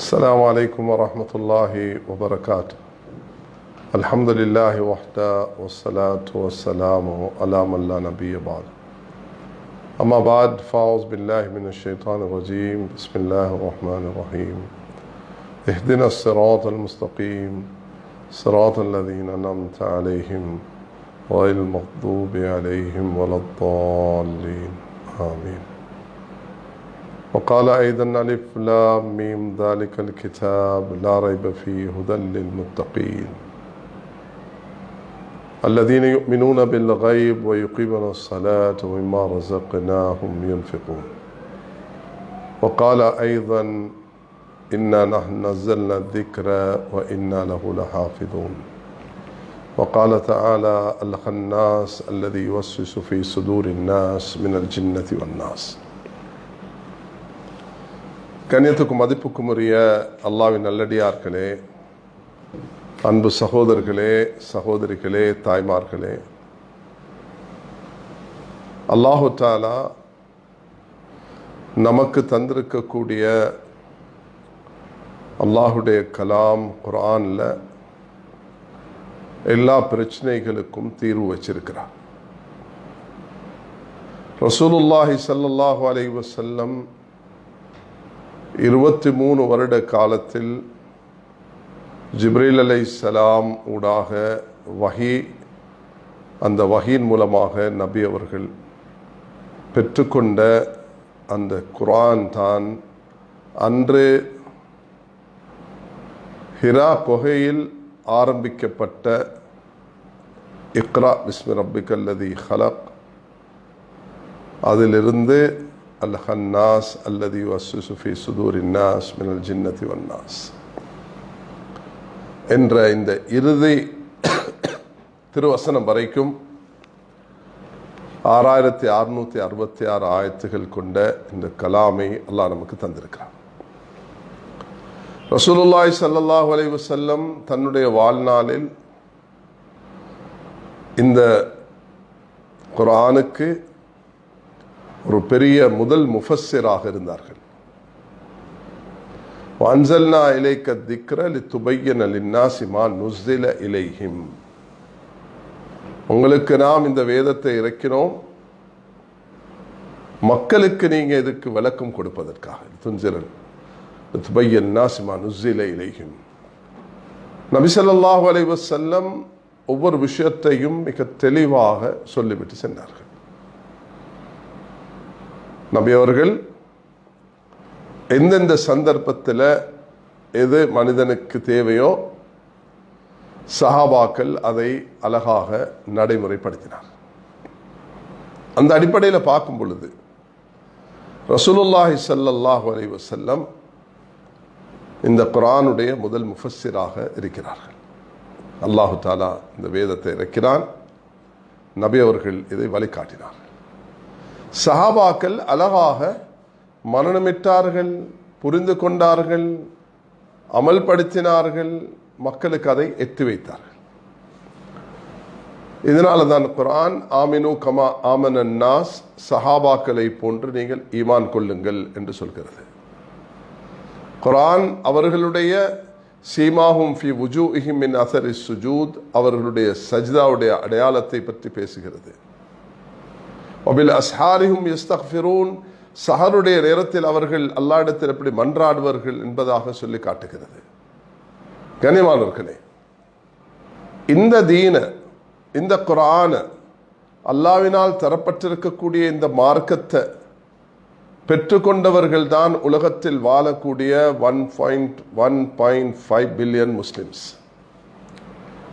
السلام عليكم ورحمة الله وبركاته. الحمد لله وحده والصلاة والسلام على من لا نبي بعد. أما بعد فأعوذ بالله من الشيطان الرجيم. بسم الله الرحمن الرحيم. اهدنا الصراط المستقيم صراط الذين أنعمت عليهم غير المغضوب عليهم ولا الضالين آمين. وقال أيضا ألف لام ميم ذلك الكتاب لا ريب فيه هدى للمتقين الذين يؤمنون بالغيب ويقيمون الصلاة ومما رزقناهم ينفقون. وقال أيضا إنا نحن نزلنا الذكر وإنا له لحافظون. وقال تعالى الخناس الذي يوسوس في صدور الناس من الجنة والناس. கண்ணியத்துக்கும் மதிப்புக்கும் உரிய அல்லாஹ்வின் நல்லடியார்களே, அன்பு சகோதரர்களே, சகோதரிகளே, தாய்மார்களே, அல்லாஹு தஆலா நமக்கு தந்திருக்கக்கூடிய அல்லாஹுடைய கலாம் குர்ஆன்ல எல்லா பிரச்சனைகளுக்கும் தீர்வு வச்சிருக்கிறார். ரசூலுல்லாஹி ஸல்லல்லாஹு அலைஹி வஸல்லம் 23 வருட காலத்தில் ஜிப்ரீல் அலைஹிஸ்ஸலாம் ஊடாக வஹி, அந்த வஹியின் மூலமாக நபி அவர்கள் பெற்றுக்கொண்ட அந்த குர்ஆன் தான் அன்று ஹிரா குகையில் ஆரம்பிக்கப்பட்ட இக்ரா பிஸ்மி ரப்பிக்கல்லதி ஹலக், அதிலிருந்து அல் ஹன்னாஸ் அல்லதி யுவஸ்ஸிசு ஃபீ சுதூரின் நாஸ் மினல் ஜின்னதி வன்னாஸ் என்ற இந்த இறுதி திருவசனம் வரைக்கும் 6666 ஆயத்துகள் கொண்ட இந்த கலாமை அல்லாஹ் நமக்கு தந்திருக்கிறார். ரசூலுல்லாஹி ஸல்லல்லாஹு அலைஹி வஸல்லம் தன்னுடைய வாழ்நாளில் இந்த குர்ஆனுக்கு ஒரு பெரிய முதல் முஃபஸ்ஸிராக இருந்தார்கள். வஅன்ஸல்னா இலைக்க திக்ர லிதுபய்யின லின்னாஸி மா நுஸ்ஸில இலைஹிம், உங்களுக்கு நாம் இந்த வேதத்தை இறக்கினோம் மக்களுக்கு நீங்க இதுக்கு விளக்கம் கொடுப்பதற்காக. துன்சிரல் லிதுபய்யின லின்னாஸி மா நுஸ்ஸில இலைஹிம். நபி ஸல்லல்லாஹு அலைஹி வஸல்லம் ஒவ்வொரு விஷயத்தையும் மிக தெளிவாக சொல்லிவிட்டு சென்றார்கள். நபி அவர்கள் எந்தெந்த சந்தர்ப்பத்தில் எது மனிதனுக்கு தேவையோ சஹாபாக்கள் அதை அழகாக நடைமுறைப்படுத்தினார். அந்த அடிப்படையில் பார்க்கும் பொழுது ரசூலுல்லாஹி ஸல்லல்லாஹு அலைஹி வஸல்லம் இந்த குர்ஆனுடைய முதல் முஃபஸ்ஸிராக இருக்கிறார்கள். அல்லாஹு தஆலா இந்த வேதத்தை இறக்கினான், நபி அவர்கள் இதை வழிகாட்டினார். சஹாபாக்கள் அழகாக மனனமிட்டார்கள், புரிந்து கொண்டார்கள், அமல்படுத்தினார்கள், மக்களுக்கு அதை எத்தி வைத்தார்கள். இதனால தான் குர்ஆன் ஆமினு கமா ஆமனன் நாஸ், சஹாபாக்களை போன்று நீங்கள் ஈமான் கொள்ளுங்கள் என்று சொல்கிறது. குர்ஆன் அவர்களுடைய சீமாஹும் ஃபி வுஜூஹிம் மின் அஸரி சுஜூத், அவர்களுடைய சஜ்தாவுடைய அடையாளத்தை பற்றி பேசுகிறது. வபில் அஸ்ஹாரிஹும் யஸ்தக்ஃபிரூன், சஹருடைய நேரத்தில் அவர்கள் அல்லாஹ்விடத்தில் எப்படி மன்றாடுவார்கள் என்பதாக சொல்லி காட்டுகிறது. கனிமானவர்களே, இந்த தீன, இந்த குர்ஆன, அல்லாஹ்வினால் தரப்பட்டிருக்கக்கூடிய இந்த மார்க்கத்தை பெற்றுக்கொண்டவர்கள் தான் உலகத்தில் வாழக்கூடிய 1.5 பில்லியன் முஸ்லிம்ஸ்.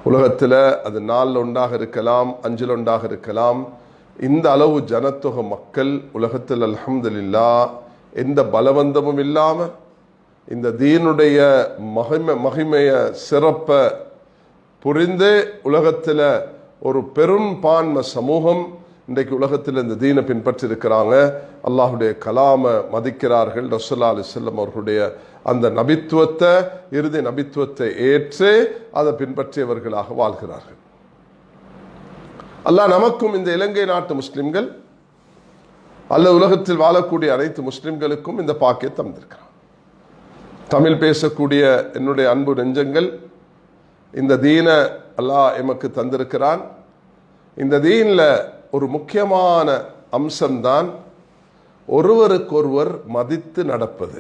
உலகத்தில் அது 4 ஒன்றாக இருக்கலாம், 5 ஒன்றாக இருக்கலாம். இந்த அளவு ஜனத்தொகை மக்கள் உலகத்தில் அல்ஹம்துலில்லாஹ் எந்த பலவந்தமும் இல்லாமல் இந்த தீனுடைய மகிமைய சிறப்பை புரிந்து உலகத்தில் ஒரு பெரும்பான்மை சமூகம் இன்றைக்கு உலகத்தில் இந்த தீனை பின்பற்றி இருக்கிறாங்க. அல்லாஹுடைய கலாமை மதிக்கிறார்கள். ரசூலுல்லாஹி அலைஹி வஸல்லம் அவர்களுடைய அந்த நபித்துவத்தை, இறுதி நபித்துவத்தை ஏற்று அதை பின்பற்றியவர்களாக வாழ்கிறார்கள். அல்லாஹ் நமக்கும் இந்த இலங்கை நாட்டு முஸ்லிம்கள் அல்ல உலகத்தில் வாழக்கூடிய அனைத்து முஸ்லிம்களுக்கும் இந்த பாக்கியத்தை தந்திருக்கிறான். தமிழ் பேசக்கூடிய என்னுடைய அன்பு நெஞ்சங்கள், இந்த தீன அல்லாஹ் எமக்கு தந்திருக்கிறான். இந்த தீனில் ஒரு முக்கியமான அம்சம்தான் ஒருவருக்கொருவர் மதித்து நடப்பது.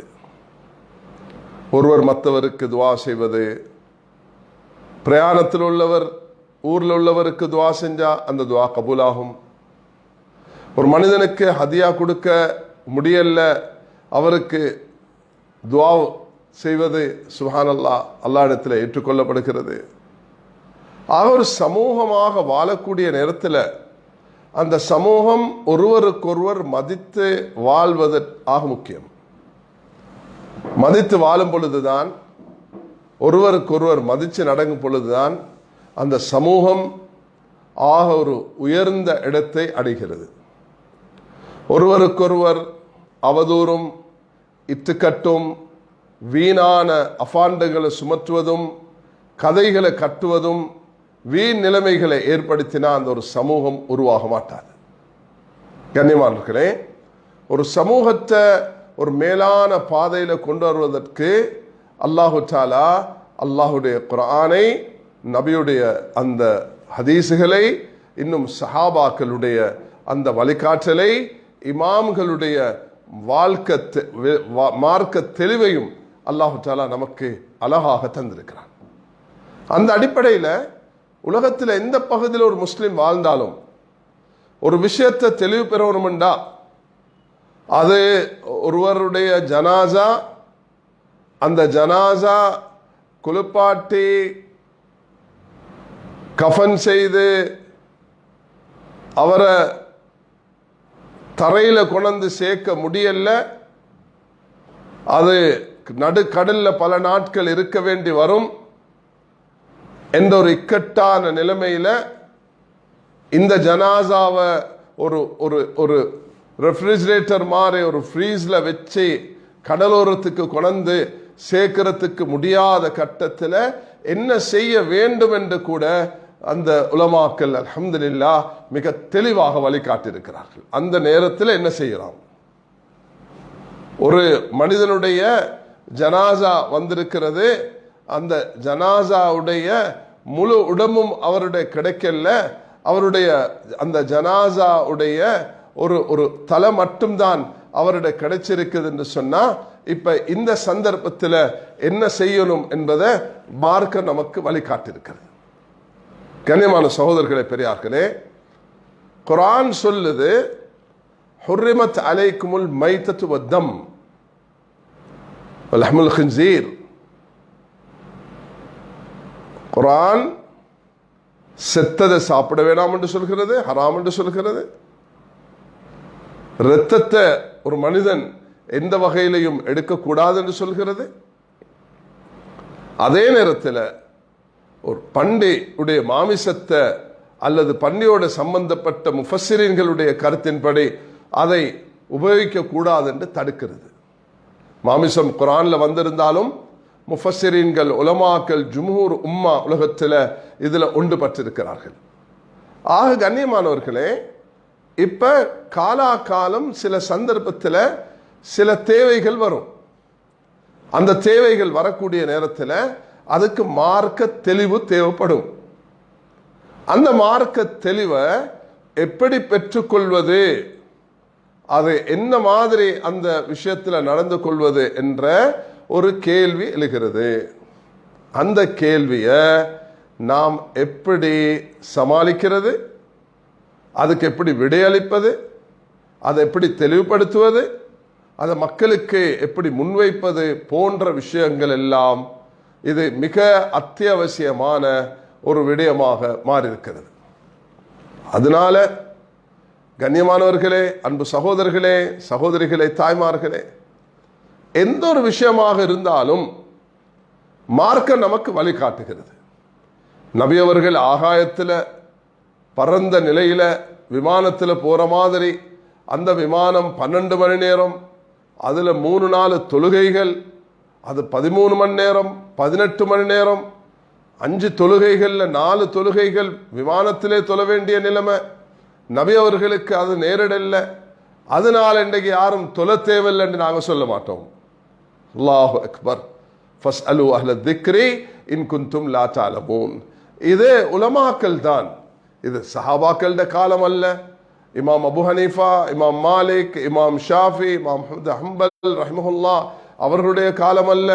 ஒருவர் மற்றவருக்கு துவா செய்வது. பிரயாணத்தில் உள்ளவர் ஊரில் உள்ளவருக்கு துவா செஞ்சா அந்த துவா கபூலாகும். ஒரு மனிதனுக்கு ஹதியா கொடுக்க முடியல, அவருக்கு துவா செய்வது சுப்ஹானல்லாஹ் அல்லாஹ்விடத்தில் ஏற்றுக்கொள்ளப்படுகிறது. அவர் சமூகமாக வாழக்கூடிய நேரத்தில் அந்த சமூகம் ஒருவருக்கொருவர் மதித்து வாழ்வதற்காக முக்கியம். மதித்து வாழும் பொழுதுதான், ஒருவருக்கொருவர் மதித்து நடக்கும் பொழுதுதான் அந்த சமூகம் ஆக ஒரு உயர்ந்த இடத்தை அடைகிறது. ஒருவருக்கொருவர் அவதூறும் இட்டுக்கட்டும் வீணான அபாண்டங்களை சுமற்றுவதும் கதைகளை கட்டுவதும் வீண் நிலைமைகளை ஏற்படுத்தினா அந்த ஒரு சமூகம் உருவாக மாட்டாது. கண்ணியமானவர்களே, ஒரு சமூகத்தை ஒரு மேலான பாதையில் கொண்டு வருவதற்கு அல்லாஹு தஆலா அல்லாஹுடைய குர்ஆனை, நபியுடைய அந்த ஹதீஸுகளை, இன்னும் சஹாபாக்களுடைய அந்த வழிகாட்டலை, இமாம்களுடைய மார்க்க தெளிவையும் அல்லாஹு தஆலா நமக்கு அழகாக தந்திருக்கிறான். அந்த அடிப்படையில் உலகத்தில் எந்த பகுதியில் ஒரு முஸ்லிம் வாழ்ந்தாலும் ஒரு விஷயத்தை தெளிவு பெறணும்டா, அது ஒருவருடைய ஜனாசா, அந்த ஜனாசா குளிப்பாட்டி கஃன் செய்து அவரை தரையில் கொண்டு சேர்க்க முடியல, அது நடுக்கடலில் பல நாட்கள் இருக்க வேண்டி வரும் என்ற ஒரு இக்கட்டான நிலைமையில் இந்த ஜனாசாவை ஒரு ஒரு ஒரு ரெஃப்ரிஜரேட்டர் மாதிரி ஒரு ஃப்ரீஸில் வச்சு கடலோரத்துக்கு கொண்டு சேர்க்கிறதுக்கு முடியாத கட்டத்தில் என்ன செய்ய வேண்டும் என்று கூட அந்த உலமாக்கள் அல்ஹம்துலில்லாஹ் மிக தெளிவாக வழிகாட்டியிருக்கிறார்கள். அந்த நேரத்தில் என்ன செய்யலாம்? ஒரு மனிதனுடைய ஜனாசா வந்திருக்கிறது, அந்த ஜனாசாவுடைய முழு உடம்பும் அவருடைய கிடைக்கல, அவருடைய அந்த ஜனாசாவுடைய ஒரு ஒரு தலை மட்டும்தான் அவருடைய கிடைச்சிருக்குது என்று சொன்னா, இப்ப இந்த சந்தர்ப்பத்தில் என்ன செய்யணும் என்பதை மார்க்க நமக்கு வழிகாட்டியிருக்கிறது. கண்ணியமான சகோதரர்களே, பெரியார்களே, குர்ஆன் சொல்லுது, ஹுர்ரிமத் அலைக்குமுல் மைத்தத்து வத்தம் வலஹ்முல் ஹின்ஸீர். குர்ஆன் செத்ததை சாப்பிட வேண்டாம் என்று சொல்கிறது, ஹராம் என்று சொல்கிறது. இரத்தத்தை ஒரு மனிதன் எந்த வகையிலையும் எடுக்கக்கூடாது என்று சொல்கிறது. அதே நேரத்தில் ஒரு பன்றி உடைய மாமிசத்தை அல்லது பன்னியோட சம்பந்தப்பட்ட முஃபஸ்ஸிரீன்களுடைய கருத்தின்படி அதை உபயோகிக்க கூடாது என்று தடுக்கிறது. மாமிசம் குர்ஆன்ல வந்திருந்தாலும் முஃபஸ்ஸிரீன்கள், உலமாக்கள், ஜும்ஹூர் உம்மா உலகத்தில் இதில் ஒன்றுபட்டிருக்கிறார்கள். ஆக கண்ணியமானவர்களே, இப்ப காலாகாலம் சில சந்தர்ப்பத்தில் சில தேவைகள் வரும். அந்த தேவைகள் வரக்கூடிய நேரத்தில் அதுக்கு மார்க்க தெளிவு தேவைப்படும். அந்த மார்க்க தெளிவை எப்படி பெற்றுக்கொள்வது, அது என்ன மாதிரி அந்த விஷயத்தில் நடந்து கொள்வது என்ற ஒரு கேள்வி எழுகிறது. அந்த கேள்வியை நாம் எப்படி சமாளிக்கிறது, அதுக்கு எப்படி விடையளிப்பது, அதை எப்படி தெளிவுபடுத்துவது, அதை மக்களுக்கு எப்படி முன்வைப்பது போன்ற விஷயங்கள் எல்லாம் இது மிக அத்தியாவசியமான ஒரு விடயமாக மாறியிருக்கிறது. அதனால கண்ணியமானவர்களே, அன்பு சகோதரர்களே, சகோதரிகளே, தாய்மார்களே, எந்த ஒரு விஷயமாக இருந்தாலும் மார்க்கம் நமக்கு வழிகாட்டுகிறது. நபி அவர்கள் ஆகாயத்தில் பறந்த நிலையில விமானத்தில் போற மாதிரி அந்த விமானம் 12 மணி நேரம், அதுல 3-4 தொழுகைகள், அது 13 மணி நேரம், 18 மணி நேரம், 5 தொழுகைகள்ல 4 தொழுகைகள் விமானத்திலே தொழ வேண்டிய நிலைமை. நபி அவர்களுக்கு அது நேரிடல்ல. அதனால இன்றைக்கு யாரும் தொழ தேவையில்லை என்று நாங்கள் சொல்ல மாட்டோம். அல்லாஹு அக்பர். ஃபஸ்அலு அஹ்ல திக்ரி இன் குன்தும் லா தஅலமூன். இது உலமாக்கள் தான், இது சஹாபாக்களோட காலம் அல்ல. இமாம் அபு ஹனீஃபா, இமாம் மாலிக், இமாம் ஷாஃபி, இமாம் அஹ்மத் ஹம்பல் ரஹ்மஹுல்லாஹ் அவர்களுடைய காலம் அல்ல.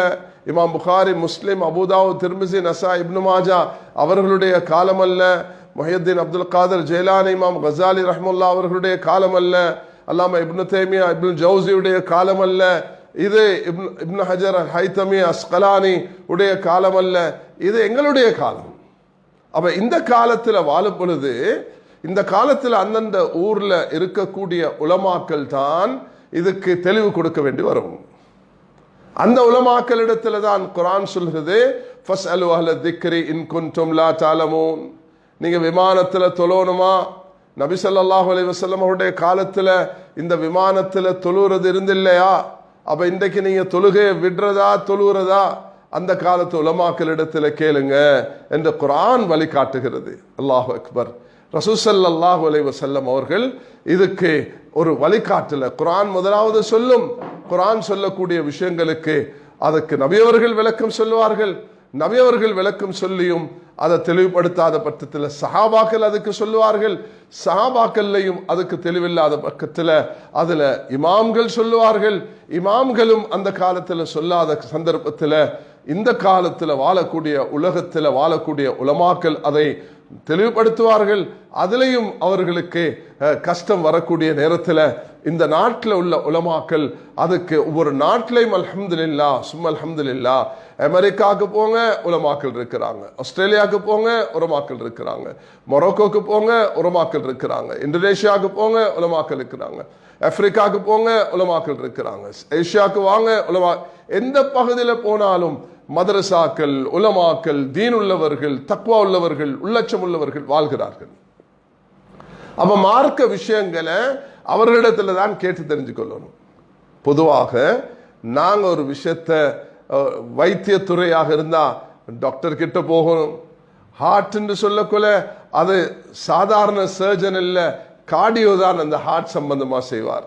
இமாம் புகாரி, முஸ்லிம், அபூதாவுத், திர்மிஸி, நஸாய், இப்னு மாஜா அவர்களுடைய காலம் அல்ல. முஹியுத்தீன் அப்துல் காதர் ஜெயிலானி, இமாம் கஸாலி ரஹ்மத்துல்லாஹ் அவர்களுடைய காலம் அல்ல. அல்லாமா இப்னு தைமியா, இப்னு ஜௌஸியுடைய காலம் அல்ல. இது இப்னு ஹஜர் அல் ஹைத்தமி அஸ்கலானி உடைய காலம் அல்ல. இது எங்களுடைய காலம். அப்ப இந்த காலத்தில் வாழும் பொழுது, இந்த காலத்தில் அந்தந்த ஊர்ல இருக்கக்கூடிய உலமாக்கள் தான் இதுக்கு தெளிவு கொடுக்க வேண்டி வரும். அந்த உலமாக்களிடத்துல தான் குர்ஆன் சொல்கிறது, ஃபஸ்அலு அஹ்ல திக்ரி இன் குன்தும் லா தஅலமூன். நீங்க விமானத்துல தொழணுமா? நபி ஸல்லல்லாஹு அலைஹி வஸல்லம் அவருடைய காலத்துல இந்த விமானத்துல தொழுறது இருந்தில்லையா? அப்ப இன்றைக்கு நீங்க தொழுகையை விடுறதா தொழுறதா? அந்த காலத்து உலமாக்களிடத்துல கேளுங்க என்று குர்ஆன் வழிகாட்டுகிறது. அல்லாஹு அக்பர். ரசூல் ஸல்லல்லாஹு அலைஹி வஸல்லம் அவர்கள் இதுக்கு ஒரு வழிகாட்டல. குர்ஆன் முதலாவது சொல்லும். குர்ஆன் சொல்லக்கூடிய விஷயங்களுக்கு அதற்கு நபியவர்கள் விளக்கம் சொல்லுவார்கள். நபியவர்கள் விளக்கம் சொல்லியும் அதை தெளிவுபடுத்தாத பட்சத்தில் சஹாபாக்கள் அதுக்கு சொல்லுவார்கள். சஹாபாக்கள்லையும் அதுக்கு தெளிவில்லாத பக்கத்தில் அதுல இமாம்கள் சொல்லுவார்கள். இமாம்களும் அந்த காலத்தில் சொல்லாத சந்தர்ப்பத்தில் இந்த காலத்தில் வாழக்கூடிய உலகத்தில் வாழக்கூடிய உலமாக்கள் அதை தெளிவுபடுத்துவார்கள். அதிலையும் அவர்களுக்கு கஷ்டம் வரக்கூடிய நேரத்தில் இந்த நாட்டில் உள்ள உலமாக்கள் அதுக்கு ஒவ்வொரு நாட்டிலையும் அல்ஹம்துலில்லாஹ் சும்மா அல்ஹம்துலில்லாஹ். அமெரிக்காவுக்கு போங்க உலமாக்கள் இருக்கிறாங்க, ஆஸ்திரேலியாவுக்கு போங்க உலமாக்கள் இருக்கிறாங்க, மொரோக்கோக்கு போங்க உலமாக்கள் இருக்கிறாங்க, இந்தோனேஷியாவுக்கு போங்க உலமாக்கள் இருக்கிறாங்க, ஆப்பிரிக்காவுக்கு போங்க உலமாக்கள் இருக்கிறாங்க, ஏசியாவுக்கு வாங்க உலமா. எந்த பகுதியில் போனாலும் மதரசாக்கள், உலமாக்கள், தீன் உள்ளவர்கள், தக்வா உள்ளவர்கள், உள்ளச்சம் உள்ளவர்கள் வாழ்கிறார்கள். அப்ப மார்க்க விஷயங்களை அவர்களிடத்துல தான் கேட்டு தெரிஞ்சுக்கொள்ளணும். பொதுவாக நாங்க ஒரு விஷயத்த வைத்தியத்துறையாக இருந்தா டாக்டர் கிட்ட போகணும். ஹார்ட் என்று சொல்லக்குள்ள அது சாதாரண சர்ஜன் இல்ல, கார்டியோ தான் அந்த ஹார்ட் சம்பந்தமா செய்வார்.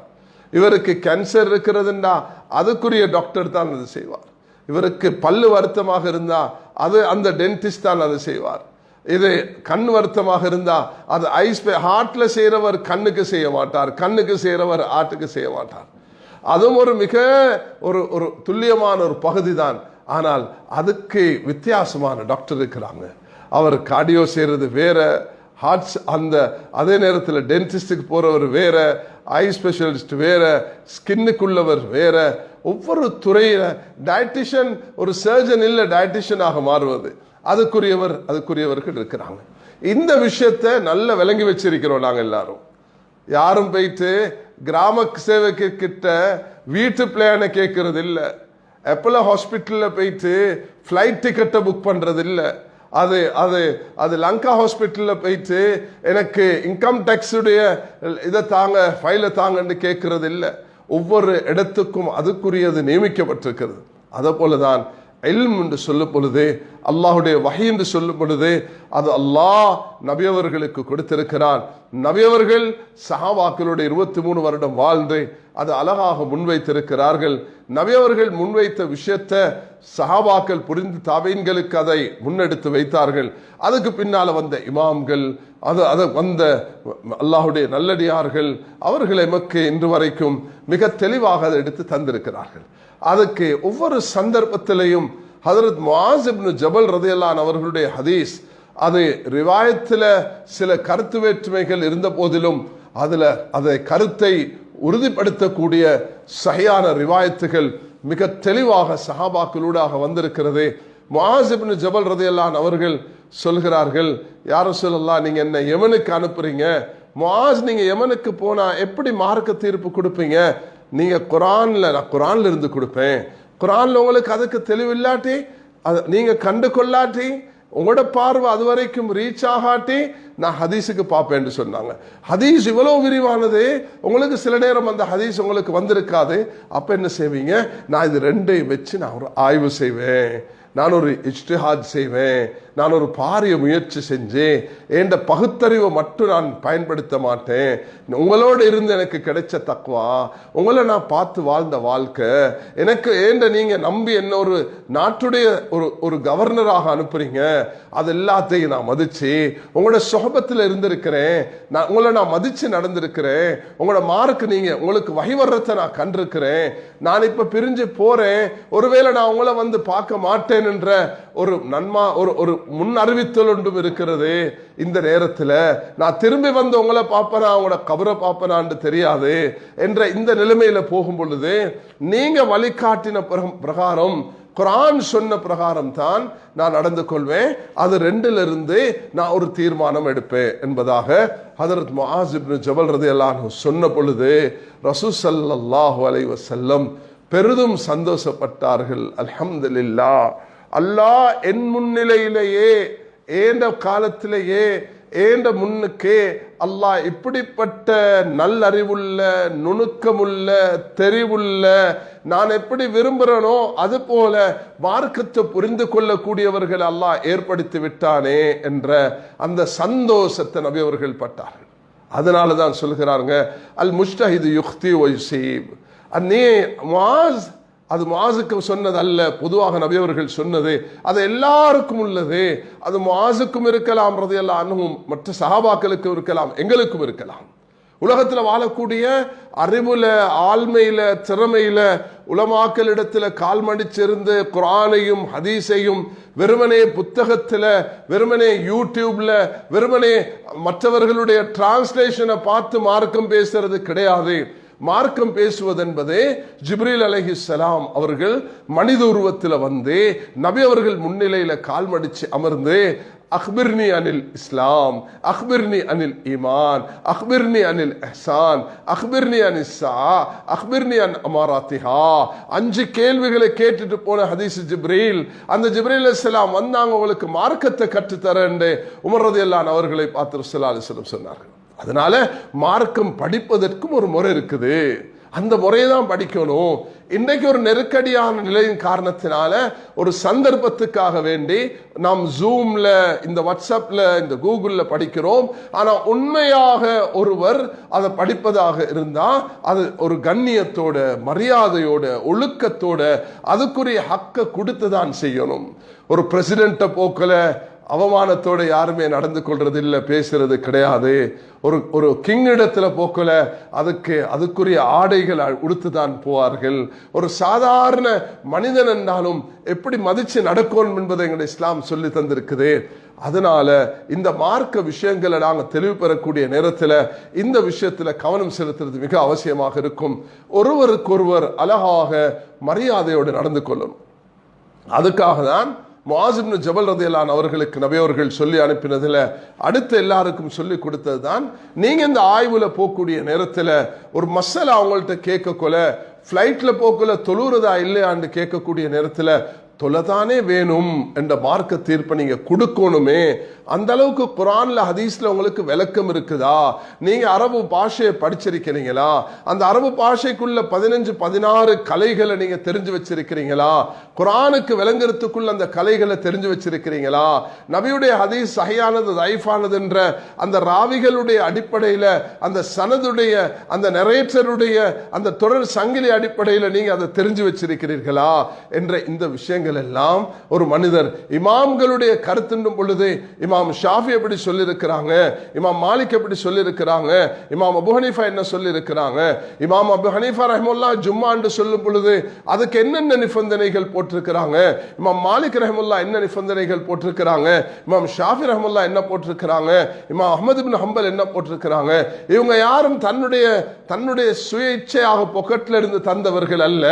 இவருக்கு கேன்சர் இருக்கிறதுண்டா அதுக்குரிய டாக்டர் தான் அது செய்வார். இவருக்கு பல்லு வருத்தமாக இருந்தா அது அந்த டென்டிஸ்ட் தான் அது செய்வார். இது கண் வருத்தமாக இருந்தா அது ஐஸ் ஹார்ட்ல செய்யறவர் கண்ணுக்கு செய்ய மாட்டார், கண்ணுக்கு செய்யறவர் ஹார்ட்டுக்கு செய்ய மாட்டார். அதுவும் ஒரு மிக ஒரு துல்லியமான ஒரு பகுதி தான். ஆனால் அதுக்கு வித்தியாசமான டாக்டர் இருக்கிறாங்க. அவர் கார்டியோ செய்யறது வேற, ஹார்ட்ஸ் அந்த அதே நேரத்தில் டென்டிஸ்டுக்கு போறவர் வேற, ஐ ஸ்பெஷலிஸ்ட் வேற, ஸ்கின்னுக்குள்ளவர் வேற. ஒவ்வொரு துறையில டயட்டிஷியன் ஒரு சர்ஜன் இல்ல டயட்டிஷியனாக மாறுவது அதுக்குரியவர்கள் இருக்கிறாங்க. இந்த விஷயத்தை நல்ல விளங்கி வச்சிருக்கிறோம் நாங்க எல்லாரும். யாரும் போயிட்டு கிராம சேவைக்கு கிட்ட வீட்டு பிளானை கேட்கறது இல்ல, அப்போலோ ஹாஸ்பிட்டல்ல போயிட்டு ஃபிளைட் டிக்கெட்டை புக் பண்றது இல்ல, அது அது அது லங்கா ஹாஸ்பிட்டல்ல போயிட்டு எனக்கு இன்கம் டேக்ஸ் உடைய இதை தாங்க ஃபைலை தாங்கன்னு கேட்கறது இல்லை. ஒவ்வொரு இடத்துக்கும் அதுக்குரியது நியமிக்கப்பட்டிருக்கிறது. அதை போலதான் இல்ம் என்று சொல்லும் பொழுது, அல்லாஹுடைய வஹி என்று சொல்லும் பொழுது அது அல்லாஹ் நபியவர்களுக்கு கொடுத்திருக்கிறான். நபியவர்கள் சஹாபாக்களுடைய 23 வருடம் வாழ்ந்து அது அழகாக முன்வைத்திருக்கிறார்கள். நபியவர்கள் முன்வைத்த விஷயத்தை சஹாபாக்கள் புரிந்து தாபீன்களுக்கு அதை முன்னெடுத்து வைத்தார்கள். அதுக்கு பின்னால வந்த இமாம்கள், அது வந்த அல்லாஹுடைய நல்லடியார்கள் அவர்கள் எமக்கு இன்று வரைக்கும் மிக தெளிவாக அதை எடுத்து தந்திருக்கிறார்கள். அதுக்கு ஒவ்வொரு சந்தர்ப்பத்திலையும் ஹதரத் முஆஸ் இப்னு ஜபல் ரலியல்லாஹு அன்ஹு அவர்களுடைய ஹதீஸ், அது ரிவாயத்தில் சில கருத்து வேற்றுமைகள் இருந்த போதிலும் அதை கருத்தை உறுதிப்படுத்தக்கூடிய சஹீஹான ரிவாயத்துகள் மிக தெளிவாக சஹாபாக்களூடாக வந்திருக்கிறது. முஆஸ் இப்னு ஜபல் ரலியல்லாஹு அன்ஹு அவர்கள் சொல்கிறார்கள், யா ரசூலல்லாஹ் நீங்க என்ன யமனுக்கு அனுப்புறீங்க? முஆஸ் நீங்க யமனுக்கு போனா எப்படி மார்க்க தீர்ப்பு கொடுப்பீங்க? நீங்க நான் குர்ஆன்ல இருந்து கொடுப்பேன். குர்ஆன்ல உங்களுக்கு அதுக்கு தெளிவில்லாட்டி, நீங்க கண்டு கொள்ளாட்டி, உங்களோட பார்வை அது வரைக்கும் ரீச் ஆகாட்டி நான் ஹதீஸுக்கு பார்ப்பேன் என்று சொன்னாங்க. ஹதீஸ் இவ்வளவு விரிவானது, உங்களுக்கு சில நேரம் அந்த ஹதீஸ் உங்களுக்கு வந்திருக்காது. அப்ப என்ன செய்வீங்க? நான் இது ரெண்டையும் வச்சு நான் ஒரு ஆய்வு செய்வேன், நான் ஒரு இஜ்திஹாத் செய்வேன், நான் ஒரு பாரிய முயற்சி செஞ்சேன், என் பகுத்தறிவை மட்டும் நான் பயன்படுத்த மாட்டேன், உங்களோடு இருந்து எனக்கு கிடைச்ச தக்வா, உங்களை நான் பார்த்து வாழ்ந்த வாழ்க்கை, எனக்கு நீங்க நம்பி என்ன ஒரு நாட்டுடைய ஒரு கவர்னராக அனுப்புறீங்க, அது எல்லாத்தையும் நான் மதிச்சு உங்களோட சொஹபத்தில் இருந்திருக்கிறேன், உங்களை நான் மதிச்சு நடந்திருக்கிறேன், உங்களோட மார்க்கு நீங்க உங்களுக்கு வழிவர்றதை நான் கண்டிருக்கிறேன், நான் இப்ப பிரிஞ்சு போறேன், ஒருவேளை நான் உங்களை வந்து பார்க்க மாட்டேன் என்ற ஒரு ஒரு முன் அறிவித்தல் ஒன்றும் இருக்கிறது. இந்த நேரத்தில் நான் திரும்பி வந்து உங்களை பார்ப்பனா உங்களோட கபரை பார்ப்பனான்னு தெரியாது என்ற இந்த நிலைமையில போகும் பொழுது நீங்க வழிகாட்டின பிரகாரம், குர்ஆன் சொன்ன பிரகாரம் தான் நான் நடந்து கொள்வேன், அது ரெண்டிலிருந்து நான் ஒரு தீர்மானம் எடுப்பேன் என்பதாக ஹதரத் முஆஸ் இப்னு ஜபல் ரலியல்லாஹு அன்ஹு சொன்ன பொழுது ரசூல் ஸல்லல்லாஹு அலைஹி வஸல்லம் பெரிதும் சந்தோஷப்பட்டார்கள். அல்ஹம்துலில்லாஹ், அல்லாஹ் என் முன்னிலையிலேயே ஏண்ட காலத்திலேயே ஏண்ட முன்னுக்கே அல்லாஹ் இப்படிப்பட்ட நல்லறிவுள்ள, நுணுக்கமுள்ள, தெரிவுள்ள, நான் எப்படி விரும்புகிறேனோ அது போல மார்க்கத்தை புரிந்து கொள்ளக்கூடியவர்கள் அல்லாஹ் ஏற்படுத்தி விட்டானே என்ற அந்த சந்தோஷத்தை நபி அவர்கள் பட்டார்கள். அதனால தான் சொல்கிறாங்க, அல் முஜ்தஹிது யுக்தி வ யுஸீப். அது முஆஸுக்கு சொன்னது அல்ல, பொதுவாக நபி அவர்கள் சொன்னது, அது எல்லாருக்கும் உள்ளது. அது முஆஸுக்கும் இருக்கலாம் ரலியல்லாஹு அன்ஹு, மற்ற சஹாபாக்களுக்கும் இருக்கலாம், எங்களுக்கும் இருக்கலாம். உலகத்தில் வாழக்கூடிய அறிவுல, ஆழ்மையில, திறமையில உலமாக்களிடத்துல கால்மடிச்சிருந்து குர்ஆனையும் ஹதீஸையும் வெறுமனே புத்தகத்தில், வெறுமனே யூடியூப்ல, வெறுமனே மற்றவர்களுடைய டிரான்ஸ்லேஷனை பார்த்து மார்க்கம் பேசுறது கிடையாது. மார்க்கம் பேசுவது என்பதே ஜிப்ரீல் அலைஹிஸ்ஸலாம் அவர்கள் மனித உருவத்தில் வந்து நபி அவர்கள் முன்னிலையில கால் மடிச்சு அமர்ந்து, அக்பிர்னி அனில் இஸ்லாம், அக்பிர்னி அனில் ஈமான், அக்பிர்னி அனில் இஹ்சான், அக்பிர்னி அனில் ஸஆ, அக்பிர்னி அன் அமாராத்திஹா, 5 கேள்விகளை கேட்டுட்டு போன ஹதீஸ் ஜிப்ரீல். அந்த ஜிப்ரீல் அலைஹிஸ்ஸலாம் வந்தாங்க, உங்களுக்கு மார்க்கத்தை கற்றுத்தரேன் உமர் ரலியல்லாஹு அன்ஹு அவர்களை பார்த்து ரசூலுல்லாஹி அலைஹி வஸல்லம் சொன்னார்கள். அதனால மார்க்கம் படிப்பதற்கும் ஒரு முறை இருக்குது, அந்த முறையை தான் படிக்கணும். இன்றைக்கு ஒரு நெருக்கடியான நிலையின் காரணத்தினால ஒரு சந்தர்ப்பத்துக்காக வேண்டி நாம் ஜூம்ல, இந்த வாட்ஸ்அப்ல, இந்த கூகுள்ல படிக்கிறோம். ஆனா உண்மையாக ஒருவர் அதை படிப்பதாக இருந்தா அது ஒரு கண்ணியத்தோட, மரியாதையோட, ஒழுக்கத்தோட அதுக்குரிய ஹக்க கொடுத்து தான் செய்யணும். ஒரு பிரசிடென்ட்டை போக்கல அவமானத்தோட யாருமே நடந்து கொள்றது இல்லை, பேசுறது கிடையாது. ஒரு கிங் இடத்துல போக்கல அதுக்குரிய ஆடைகள் உடுத்துதான் போவார்கள். ஒரு சாதாரண மனிதன் என்றாலும் எப்படி மதிச்சு நடக்கணும் என்பதை எங்களுடைய இஸ்லாம் சொல்லி தந்திருக்குது. அதனால இந்த மார்க்க விஷயங்களை நாங்கள் தெளிவு பெறக்கூடிய நேரத்தில் இந்த விஷயத்துல கவனம் செலுத்துறது மிக அவசியமாக இருக்கும். ஒருவருக்கொருவர் அழகாக மரியாதையோடு நடந்து கொள்ளணும். அதுக்காக தான் முஆஸ் இப்னு ஜபல் ரலியல்லாஹு அன்ஹு அவர்களுக்கு நபி அவர்கள் சொல்லி அனுப்பினதுல அடுத்த எல்லாருக்கும் சொல்லி கொடுத்தது தான், நீங்க இந்த ஆய்வுல போகக்கூடிய நேரத்தில் ஒரு மசாலா அவங்கள்ட்ட கேட்கக்குள்ள, ஃப்ளைட்ல போக்குள்ள தொழுறதா இல்லையான்னு கேட்கக்கூடிய நேரத்தில் தொலைதானே வேணும் என்ற மார்க்க தீர்ப்பை நீங்க கொடுக்கணுமே. அந்த அளவுக்கு குர்ஆன்ல ஹதீஸ்ல உங்களுக்கு விளக்கம் இருக்குதா? நீங்க அரபு பாஷையை படிச்சிருக்கிறீங்களா? அந்த அரபு பாஷைக்குள்ள 15-16 கலைகளை நீங்க தெரிஞ்சு வச்சிருக்கிறீங்களா? குர்ஆனுக்கு விளங்குறதுக்குள்ள அந்த கலைகளை தெரிஞ்சு வச்சிருக்கிறீங்களா? நபியுடைய ஹதீஸ் சஹீஹானது தைஃபானது என்ற அந்த ராவிகளுடைய அடிப்படையில், அந்த சனதுடைய, அந்த நரேட்டருடைய அந்த தொடர் சங்கிலி அடிப்படையில் நீங்க அதை தெரிஞ்சு வச்சிருக்கிறீர்களா என்ற இந்த விஷயங்கள் எல்லாம் ஒரு மனிதர் இமாம்களுடைய கருத்துன்னும் பொழுது இமாம் ஷாஃபி எப்படி சொல்லி இருக்கிறாங்க, இமாம் மாலிக் எப்படி சொல்லி இருக்கிறாங்க, இமாம் அபு ஹனீஃபா என்ன சொல்லி இருக்கிறாங்க, இமாம் அபு ஹனீஃபா ரஹ்மத்துல்லாஹ் ஜும்மா என்று சொல்லும் பொழுது அதுக்கு என்னென்ன நிபந்தனைகள் போட்டிருக்கிறாங்க, இமாம் மாலிக் ரஹ்மத்துல்லாஹ் என்ன நிபந்தனைகள் போட்டிருக்கிறாங்க, இமாம் ஷாஃபி ரஹ்மத்துல்லாஹ் என்ன போட்டிருக்கிறாங்க, இமாம் அஹ்மத் இப்னு ஹம்பல் என்ன போட்டிருக்கிறாங்க. இவங்க யாரும் தன்னுடைய சுய இச்சையாக பொக்கெட்ல இருந்து தந்தவர்கள் அல்ல.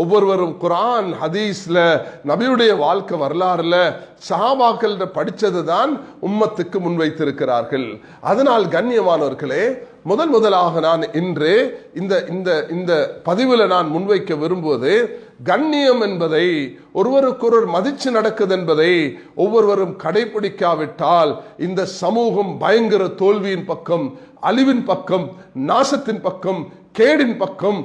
ஒவ்வொருவரும் குர்ஆன் ஹதீஸ்ல, நபியுடைய வாழ்க்கை வரலாறுல, சஹாபாக்கள் படிச்சது தான் உம்மத்துக்கு முன்வைத்திருக்கிறார்கள். அதனால் கண்ணியமானவர்களே, முதலாக நான் இன்று இந்த இந்த இந்த பதிவில் நான் முன்வைக்க விரும்புவது, கண்ணியம் என்பதை, ஒருவருக்கொருவர் மதிச்சு நடக்குது என்பதை ஒவ்வொருவரும் கடைபிடிக்காவிட்டால் இந்த சமூகம் பயங்கர தோல்வியின் பக்கம், அழிவின் பக்கம், நாசத்தின் பக்கம், கேடின் பக்கம்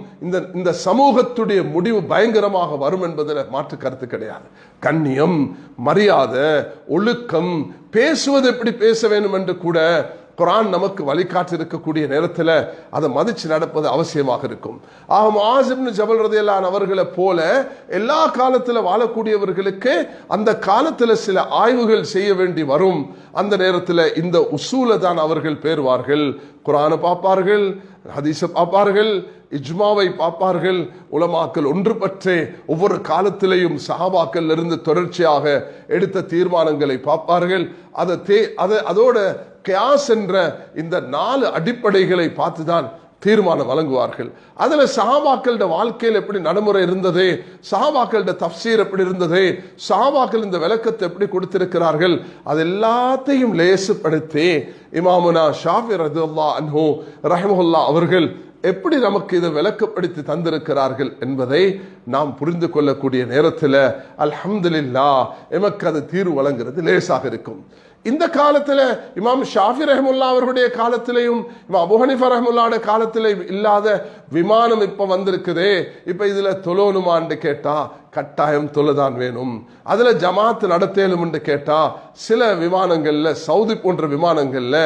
இந்த சமூகத்துடைய முடிவு பயங்கரமாக வரும் என்பதில் மாற்று கருத்து கிடையாது. கண்ணியம், மரியாதை, ஒழுக்கம், பேசுவது எப்படி பேச வேண்டும் என்று கூட குர்ஆன் நமக்கு வழிகாட்டி இருக்கக்கூடிய நேரத்தில் அதை மதிச்சு நடப்பது அவசியமாக இருக்கும். முஆஸ் இப்னு ஜபல் ரலியல்லாஹு அன்ஹு அவர்களை போல எல்லா காலத்தில் வாழக்கூடியவர்களுக்கு அந்த காலத்தில் சில ஆய்வுகள் செய்ய வேண்டி வரும். அந்த நேரத்தில் இந்த உசூலை தான் அவர்கள் பேருவார்கள். குர்ஆனை பார்ப்பார்கள், ஹதீஸை பார்ப்பார்கள், இஜ்மாவை பார்ப்பார்கள். உலமாக்கள் ஒன்றுபற்றே ஒவ்வொரு காலத்திலேயும் சஹாபாக்கள் இருந்து தொடர்ச்சியாக எடுத்த தீர்மானங்களை பார்ப்பார்கள். அதோட கியாஸ் என்ற இந்த 4 அடிப்படைகளை பார்த்துதான் தீர்மானம் வழங்குவார்கள். அதுல சஹாபாக்களோட வாழ்க்கையில் எப்படி நடைமுறை இருந்தது, சஹாபாக்களோட தஃப்சீர் எப்படி இருந்தது, சஹாபாக்கள் இந்த விளக்கத்தை எப்படி கொடுத்திருக்கிறார்கள், அது எல்லாத்தையும் லேசுப்படுத்தி இமாமுனா ஷாஃபி ரலியல்லாஹு அன்ஹு ரஹிமஹுல்லாஹ் அவர்கள் எப்படி நமக்கு இதை விளக்கப்படுத்தி தந்திருக்கிறார்கள் என்பதை நாம் புரிந்து கொள்ளக்கூடிய நேரத்தில் அல்ஹம்துலில்லாஹ் எமக்கு அது தீர்வு வழங்குறது லேசாக இருக்கும். இந்த காலத்தில் இமாம் ஷாஃபி ரஹ்மத்துல்லாஹி அவர்களுடைய காலத்திலையும் இமாம் அபூ ஹனீஃபா ரஹ்மத்துல்லாஹி காலத்திலையும் இல்லாத விமானம் இப்ப வந்திருக்குதே. இப்ப இதுல தொழணுமான்னு கேட்டா கட்டாயம் தொழுதான் வேணும். அதுல ஜமாத் நடத்தேலும் என்று கேட்டா சில விமானங்கள்ல, சவுதி போன்ற விமானங்கள்ல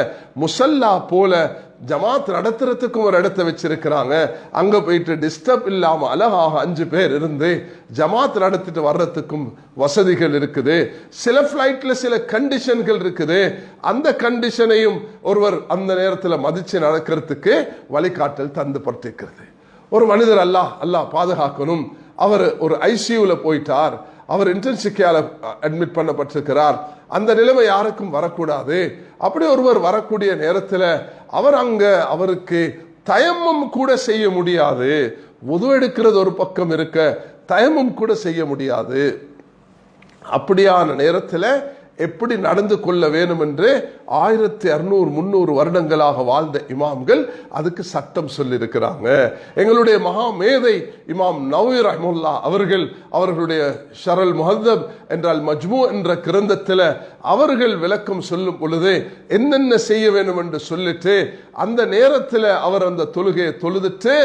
முசல்லா போல ஜமாத் நடத்துறதுக்கும் ஒரு இடத்தை வச்சிருக்கிறாங்க. அங்க போயிட்டு டிஸ்டர்ப் இல்லாம அழகாக 5 பேர் இருந்து ஜமாத் நடத்திட்டு வர்றதுக்கும் வசதிகள் இருக்குது. சில பிளைட்ல சில கண்டிஷன்கள் இருக்குது. அந்த கண்டிஷனையும் ஒருவர் அந்த நேரத்தில் மதிச்சு நடக்கிறதுக்கு வழிகாட்டல் தந்து படுத்திருக்கிறது. ஒரு மனிதர் அல்லாஹ் பாதுகாக்கணும், அவர் ஒரு ஐசியூல போயிட்டார், அவர் இன்டென்சிவ் கேர்ல அட்மிட் பண்ணப்பட்டிருக்கிறார். அந்த நிலைமை யாருக்கும் வரக்கூடாது. அப்படி ஒருவர் வரக்கூடிய நேரத்தில் அவருக்கு தயம்மம் கூட செய்ய முடியாது. வுது எடுக்கிறது ஒரு பக்கம் இருக்க, தயம்மம் கூட செய்ய முடியாது. அப்படியான நேரத்தில் எப்படி நடந்து கொள்ள வேண்டும் என்று 1600-300 வருடங்களாக வாழ்ந்த இமாம்கள் அதுக்கு சட்டம் சொல்லியிருக்கிறாங்க. எங்களுடைய மகா மேதை இமாம் நவவி ரஹ்மத்துல்லாஹ் அவர்களுடைய ஷரல் முஹத்தப் என்றால் மஜ்மூ என்ற கிரந்தத்தில் அவர்கள் விளக்கம் சொல்லும் பொழுது என்னென்ன செய்ய வேண்டும் என்று சொல்லிட்டு அந்த நேரத்தில் அவர் அந்த தொழுகையை தொழுதுட்டு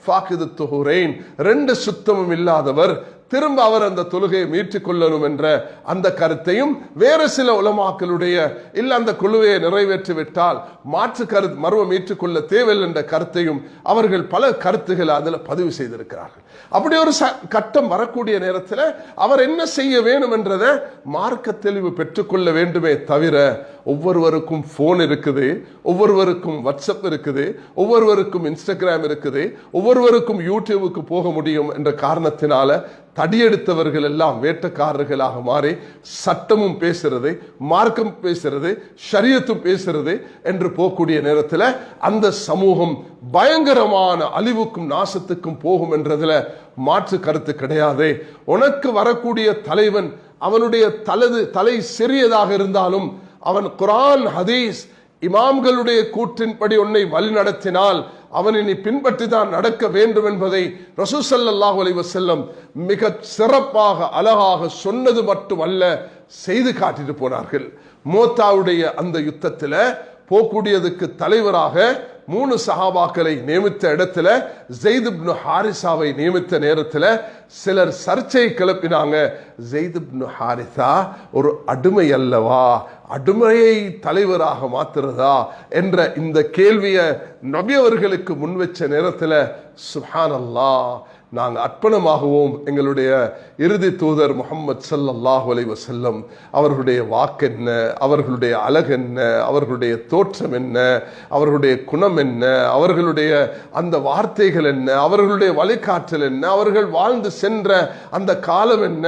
ஃபாகிது துஹுரைன், 2 சுத்தமும் இல்லாதவர், திரும்ப அவர் அந்த தொழுகையை மீட்டுக் கொள்ளணும் என்ற அந்த கருத்தையும், வேறு சில உலமாக்களுடைய இல்ல அந்த குழுவையை நிறைவேற்றிவிட்டால் மாற்று கருத்து மர்வம் மீட்டுக் கொள்ள தேவையில்லை என்ற கருத்தையும் அவர்கள் பல கருத்துக்களை அதில் பதிவு செய்திருக்கிறார்கள். அப்படி ஒரு கட்டம் வரக்கூடிய நேரத்தில் அவர் என்ன செய்ய வேண்டும் என்றதை மார்க்க தெளிவு பெற்றுக்கொள்ள வேண்டுமே தவிர, ஒவ்வொருவருக்கும் போன் இருக்குது, ஒவ்வொருவருக்கும் வாட்ஸ்அப் இருக்குது, ஒவ்வொருவருக்கும் இன்ஸ்டாகிராம் இருக்குது, ஒவ்வொருவருக்கும் யூடியூபுக்கு போக முடியும் என்ற காரணத்தினால தடியெடுத்தவர்கள் எல்லாம் வேட்டக்காரர்களாக மாறி சட்டமும் பேசுறது, மார்க்கம் பேசுறது, ஷரியத்தும் பேசுறது என்று போகக்கூடிய நேரத்தில் அந்த சமூகம் பயங்கரமான அழிவுக்கும் நாசத்துக்கும் போகும் என்றதுல மாற்று கருத்து கிடையாது. உனக்கு வரக்கூடிய தலைவன் அவனுடைய தலை சிறியதாக இருந்தாலும் அவன் குர்ஆன் ஹதீஸ் இமாம்களுடைய கூற்றின்படி உன்னை வழி நடத்தினால் அவனை நீ பின்பற்றி தான் நடக்க வேண்டும் என்பதை ரசூல் ஸல்லல்லாஹு அலைஹி வஸல்லம் மிக சிறப்பாக அழகாக சொன்னது மட்டுமல்ல, செய்து காட்டிட்டு போனார்கள். மோத்தாவுடைய அந்த யுத்தத்தில் போக்கூடியதுக்கு தலைவராக 3 சஹாபாக்களை நியமித்த இடத்துல ஸைத் இப்னு ஹாரிசாவை நியமித்த நேரத்தில் சிலர் சர்ச்சை கிளப்பினாங்க. ஸைத் இப்னு ஹாரிசா ஒரு அடிமை அல்லவா, அடிமையை தலைவராக மாத்துறதா என்ற இந்த கேள்வியை நபி அவர்களுக்கு முன்வச்ச நேரத்தில் சுப்ஹானல்லாஹ், நாங்கள் அர்ப்பணமாகவும் எங்களுடைய இறுதி தூதர் முஹம்மது ஸல்லல்லாஹு அலைஹி வஸல்லம் அவர்களுடைய வாக்கு என்ன, அவர்களுடைய அழகு என்ன, அவர்களுடைய தோற்றம் என்ன, அவர்களுடைய குணம் என்ன, அவர்களுடைய அந்த வார்த்தைகள் என்ன, அவர்களுடைய வழிகாட்டல் என்ன, அவர்கள் வாழ்ந்து சென்ற அந்த காலம் என்ன,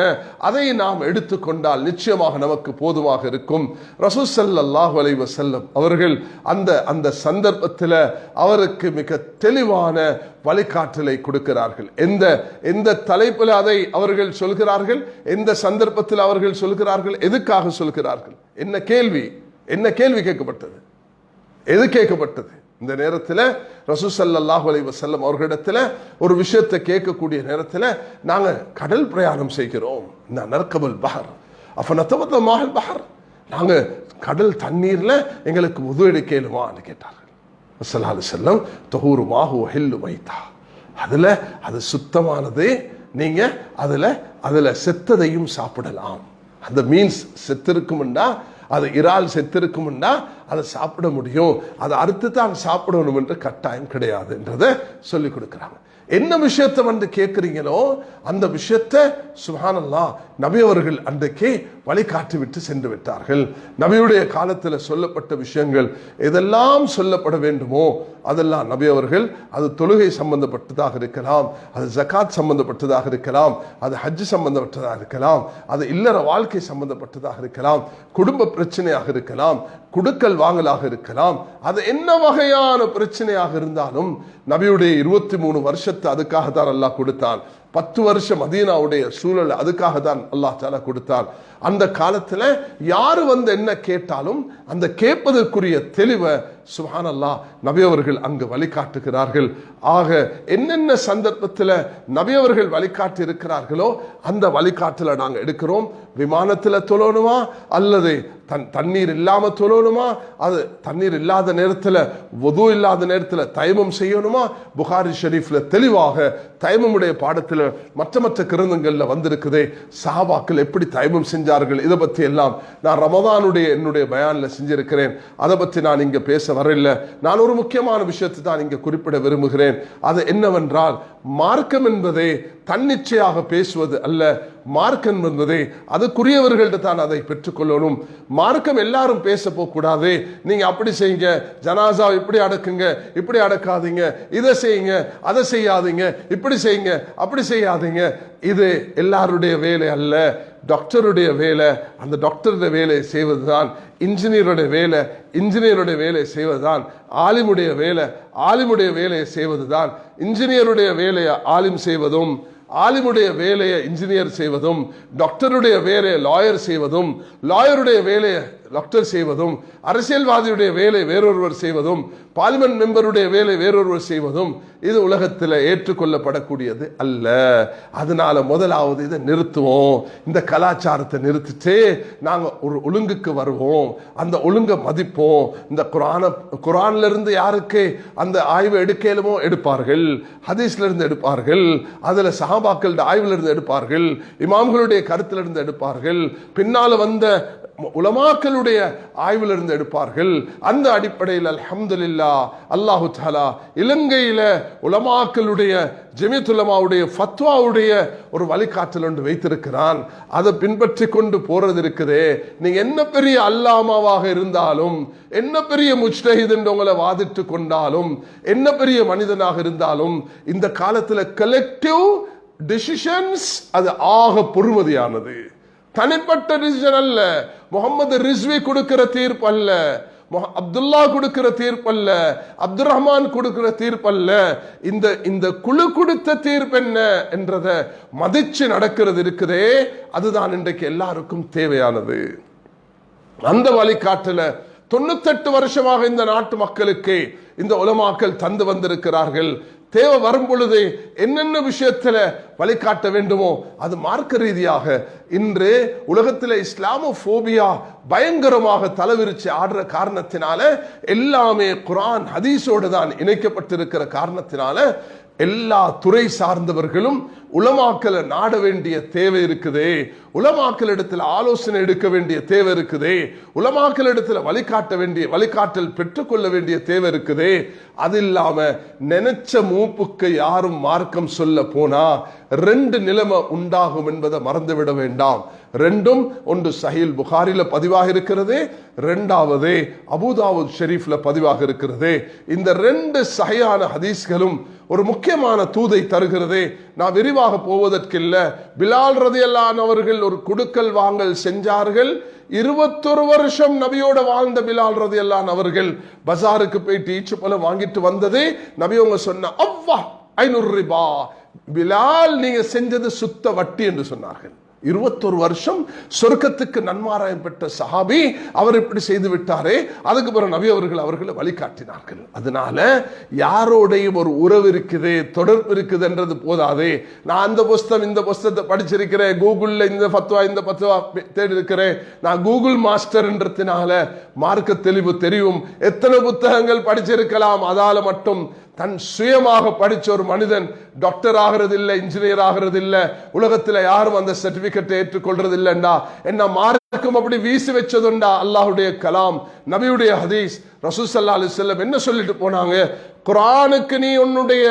அதை நாம் எடுத்துக்கொண்டால் நிச்சயமாக நமக்கு போதுமாக இருக்கும். ரசூல் ஸல்லல்லாஹு அலைஹி வஸல்லம் அவர்கள் அந்த சந்தர்ப்பத்தில் அவருக்கு மிக தெளிவான வழிகாட்டலை கொடுக்கிறார்கள். எந்த தலைப்பில் அதை அவர்கள் சொல்கிறார்கள், எந்த சந்தர்ப்பத்தில் அவர்கள் சொல்கிறார்கள், எதுக்காக சொல்கிறார்கள், என்ன கேள்வி கேட்கப்பட்டது, எது கேட்கப்பட்டது, இந்த நேரத்தில் ரசூல் ஸல்லல்லாஹு அலைஹி வஸல்லம் அவர்களிடத்தில் ஒரு விஷயத்தை கேட்கக்கூடிய நேரத்தில் நாங்கள் கடல் பிரயாணம் செய்கிறோம், இந்த நர்கபுல் பஹர் அஃபனதவத மாஹல் பஹர், நாங்கள் கடல் தண்ணீரில் எங்களுக்கு உது எடுக்கலுமான்னு கேட்டார்கள். ஸல்லல்லாஹு அலைஹி வஸல்லம் தஹூரு மாஹு ஹில்லு மைதா, அதில் அது சுத்தமானது, நீங்கள் அதில் செத்ததையும் சாப்பிடலாம். அந்த மீன்ஸ் செத்திருக்கும்னா, அது இறால் செத்திருக்கும்னா அதை சாப்பிட முடியும், அதை அறுத்து தான் சாப்பிடணும் என்று கட்டாயம் கிடையாதுன்றதை சொல்லிக் கொடுக்குறாங்க. என்ன விஷயத்தை வந்து கேட்குறீங்களோ அந்த விஷயத்தை சுப்ஹானல்லாஹ் நபி அவர்கள் அன்றைக்கே வழிகாட்டி விட்டு சென்று விட்டார்கள். நபியுடைய காலத்தில் சொல்லப்பட்ட விஷயங்கள் எதெல்லாம் சொல்லப்பட வேண்டுமோ அதெல்லாம் நபி அவர்கள், அது தொழுகை சம்பந்தப்பட்டதாக இருக்கலாம், அது ஜகாத் சம்பந்தப்பட்டதாக இருக்கலாம், அது ஹஜ் சம்பந்தப்பட்டதாக இருக்கலாம், அது இல்லற வாழ்க்கை சம்பந்தப்பட்டதாக இருக்கலாம், குடும்ப பிரச்சனையாக இருக்கலாம், குடுக்கல் வாங்கலாக இருக்கலாம், அது என்ன வகையான பிரச்சனையாக இருந்தாலும் நபியுடைய 23 வருஷத்தை அதுக்காக தான் அல்லாஹ் கொடுத்தான். 10 வருஷம் மதீனாவுடைய சூழல் அதுக்காக தான் அல்லாஹ் தஆலா கொடுத்தான். அந்த காலத்துல யாரு வந்து என்ன கேட்டாலும் அந்த கேட்பதற்குரிய தெளிவை சுப்ஹானல்லாஹ் நபி அவர்கள் அங்கு வழிகாட்டுகிறார்கள். ஆக என்னென்ன சந்தர்ப்பத்தில் நபி அவர்கள் வழிகாட்டி இருக்கிறார்களோ அந்த வழிகாட்டுல நாங்கள் எடுக்கிறோம். விமானத்தில் தொழணுமா அல்லது தண்ணீர் இல்லாம தொழணுமா, அது தண்ணீர் இல்லாத நேரத்தில் வுது இல்லாத நேரத்தில் தயமம் செய்யணுமா, புகாரி ஷரீஃப்ல தெளிவாக தயமமுடைய பாடத்தில் மற்ற கிரந்தங்கள்ல வந்திருக்குதே, சஹாபாக்கள் எப்படி தயமம் செஞ்சார்கள், இதை பற்றி எல்லாம் நான் ரமதானுடைய என்னுடைய பயான்ல செஞ்சிருக்கிறேன். அதை பற்றி நான் இங்க பேச வரல. நான் ஒரு முக்கியமான விஷயத்தை தான் இங்க குறிப்பிட விரும்புகிறேன். அது என்னவென்றால், மார்க்கம் என்பதே தன்னிச்சையாக பேசுவது அல்ல. மார்க்கம் என்பதே அதுக்குரியவர்கள்ட்ட தான் அதை பெற்றுக்கொள்ளணும். மார்க்கம் எல்லாரும் பேச போக கூடாது. நீங்க அப்படி செய்யுங்க, ஜனாசா இப்படி அடக்குங்க, இப்படி அடக்காதீங்க, இதை செய்யுங்க, அதை செய்யாதீங்க, இப்படி செய்யுங்க, அப்படி செய்யாதீங்க. இது எல்லாருடைய வேலை அல்ல. டாக்டருடைய வேலை அந்த டாக்டருடைய வேலை செய்வதுதான், இன்ஜினியருடைய வேலை இன்ஜினியருடைய வேலை செய்வதுதான், ஆலிமுடைய வேலை ஆலிமுடைய வேலையை செய்வதுதான். இன்ஜினியருடைய வேலையை ஆலிம் செய்வதும், ஆலிமுடைய வேலையை இன்ஜினியர் செய்வதும், டாக்டருடைய வேலையை லாயர் செய்வதும், லாயருடைய வேலையை டாக்டர் செய்வதும், அரசியல்வாதியுடைய வேலை வேறொருவர் செய்வதும், பார்லிமெண்ட் மெம்பருடைய வேலை வேறொருவர் செய்வதும் இது உலகத்தில் ஏற்றுக்கொள்ளப்படக்கூடியது அல்ல. அதனால முதலாவது இதை நிறுத்துவோம். இந்த கலாச்சாரத்தை நிறுத்திட்டு நாங்கள் ஒரு ஒழுங்குக்கு வருவோம், அந்த ஒழுங்கை மதிப்போம். இந்த குரான்ல இருந்து யாருக்கு அந்த ஆய்வு எடுக்கலுமோ எடுப்பார்கள், ஹதீஸ்ல இருந்து எடுப்பார்கள், அதுல சஹாபாக்கள் ஆய்வுல இருந்து எடுப்பார்கள், இமாம்களுடைய கருத்துல இருந்து எடுப்பார்கள், பின்னால வந்த உலமாக்களுடைய ஆய்வில் இருந்து எடுப்பார்கள். அந்த அடிப்படையில் அல்ஹம்துலில்லாஹ் அல்லாஹு தஆலா இலங்கையில உலமாக்களுடைய ஜமீஅத் உலமாவுடைய ஃபத்வாவுடைய ஒரு வழிகாட்டல் ஒன்று வைத்திருக்கிறான். அதை பின்பற்றி கொண்டு போறது இருக்குதே. நீங்க என்ன பெரிய அல்லாமாவாக இருந்தாலும், என்ன பெரிய முஜ்தஹித் என்று உங்களை வாதிட்டு கொண்டாலும், என்ன பெரிய மனிதனாக இருந்தாலும், இந்த காலத்துல கலெக்டிவ் டிசிஷன்ஸ் அது ஆக பொறுமதியானது. தனிப்பட்ட டிசிஷன் அல்ல. முகமது ரிஸ்வி கொடுக்கிற தீர்ப்பு அல்ல, அப்துல்லா கொடுக்கிற தீர்ப்பு அல்ல, அப்துல் ரஹ்மான் கொடுக்கிற தீர்ப்பு அல்ல. இந்த குழு கொடுத்த தீர்ப்பு என்ன என்றதை மதிச்சு நடக்கிறது இருக்குதே, அதுதான் இன்றைக்கு எல்லாருக்கும் தேவையானது. அந்த வழிகாட்டுல 98 வருஷமாக இந்த நாட்டு மக்களுக்கு இந்த உலமாக்கள் தந்து வந்திருக்கிறார்கள். தேவை வரும் பொழுது என்னென்ன விஷயத்துல வழிகாட்ட வேண்டுமோ அது மார்க்க ரீதியாக. இன்று உலகத்தில் இஸ்லாமோபோபியா பயங்கரமாக தலைவிரிச்சு ஆடுற காரணத்தினால, எல்லாமே குர்ஆன் ஹதீஸோடு தான் இணைக்கப்பட்டிருக்கிற காரணத்தினால எல்லா துறை சார்ந்தவர்களும் உலமாக்களை நாட வேண்டிய தேவை இருக்குதே, உலமாக்களிடத்தில் ஆலோசனை எடுக்க வேண்டிய தேவை இருக்குதே, உலமாக்களிடத்தில் வழிகாட்டல் பெற்றுக்கொள்ள வேண்டிய தேவை இருக்குதே. அது இல்லாம நினைச்ச மூப்புக்கு யாரும் மார்க்கம் சொல்ல போனா 2 நிலைமை உண்டாகும் என்பதை மறந்துவிட வேண்டாம். ரெண்டும், ஒன்று சஹீல் புகாரில பதிவாக இருக்கிறது, 2வது அபூதாவுத் ஷெரீஃப்ல பதிவாக இருக்கிறது. இந்த 2 சஹீஹான ஹதீஸ்களும் ஒரு முக்கியமான தூதை தருகிறது. நான் விரிவாக போவதற்கில்ல. பிலால் ரலியல்லாஹு அன்ஹு அவர்கள் ஒரு குடுக்கல் வாங்கல் செஞ்சார்கள். 21 வருஷம் நபியோட வாழ்ந்த பிலால் ரலியல்லாஹு அன்ஹு அவர்கள் பஜாருக்கு போயிட்டு ஈச்சு பழம் வாங்கிட்டு வந்தது நபி அவங்க சொன்ன அவ்வா 500 ரிபா, பிலால் நீங்க செஞ்சது சுத்த வட்டி என்று சொன்னார்கள். 21 வருஷம் சொர்க்கத்துக்கு நன்மாராயம் பெற்ற சஹாபி அவர் இப்படி செய்து விட்டாரே. அதுக்கு பிறகு நபி அவர்கள் அவர்களை வழிகாட்டினார்கள். அதனால யாரோடையும் ஒரு உறவு இருக்குது, தொடர்பு இருக்குதுன்றது போதாதே. நான் அந்த புஸ்தகம் இந்த புஸ்தகத்தை படிச்சிருக்கிறேன், கூகுள்ல இந்த பத்துவா இந்த பத்துவா தேடி இருக்கிறேன், நான் கூகுள் மாஸ்டர்ன்றதுனால மார்க்க தெளிவு தெரியும். எத்தனை புத்தகங்கள் படிச்சிருக்கலாம், அதால மட்டும் தன் சுயமாக படிச்ச ஒரு மனிதன் டாக்டர் ஆகிறது இல்லை, இன்ஜினியர் ஆகிறது இல்லை, உலகத்தில் யாரும் அந்த சர்டிபிகேட் ஏற்றுக்கொள்றது இல்லைண்டா. என்ன மார்க்கம் அப்படி வீசி வச்சதுண்டா? அல்லாஹுடைய கலாம், நபியுடைய ஹதீஸ், ரசூல் ஸல்லல்லாஹு அலைஹி வஸல்லம் என்ன சொல்லிட்டு போனாங்க? குர்ஆனுக்கு நீ உன்னுடைய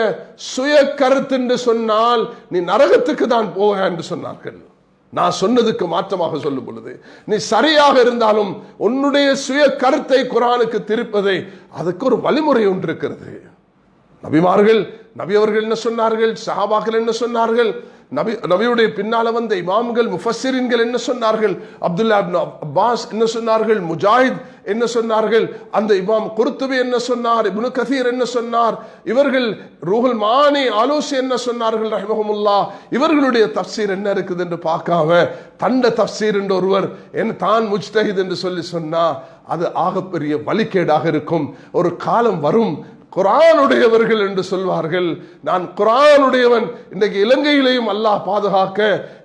சுய கருத்து என்று சொன்னால் நீ நரகத்துக்கு தான் போக என்று சொன்னார்கள். நான் சொன்னதுக்கு மாற்றமாக சொல்லும் பொழுது நீ சரியாக இருந்தாலும் உன்னுடைய சுய கருத்தை குர்ஆனுக்கு திருப்பதை அதுக்கு ஒரு வழிமுறை ஒன்று இருக்கிறது. நபிமார்கள், நபி அவர்கள் என்ன சொன்னார்கள், சஹாபாக்கள் என்ன சொன்னார்கள், நபியுடைய பின்னால வந்த இமாம்கள் முஃபஸ்ஸிரீன்கள் என்ன சொன்னார்கள், அப்துல்லா இப்னு அப்பாஸ் என்ன சொன்னார்கள், முஜாஹித் என்ன சொன்னார்கள், அந்த இமாம் குர்துபி என்ன சொன்னார், இப்னு கதீர் என்ன சொன்னார், இவர்கள் ரூஹுல் மானி ஆலோசி என்ன சொன்னார்கள் ரஹ்மஹுமுல்லாஹ், இவர்களுடைய தஃப்சீர் என்ன இருக்குது என்று பார்க்காம தண்ட தஃப்சீர் என்று ஒருவர் தான் முஜ்தஹித் என்று சொல்லி சொன்னா அது ஆகப்பெரிய வழிகேடாக இருக்கும். ஒரு காலம் வரும் குர்ஆனுடையவர்கள் என்று சொல்வார்கள். நான் குர்ஆனுடையவன். இன்றைக்கு இலங்கையிலேயும் அல்லாஹ் பாதுகாக்க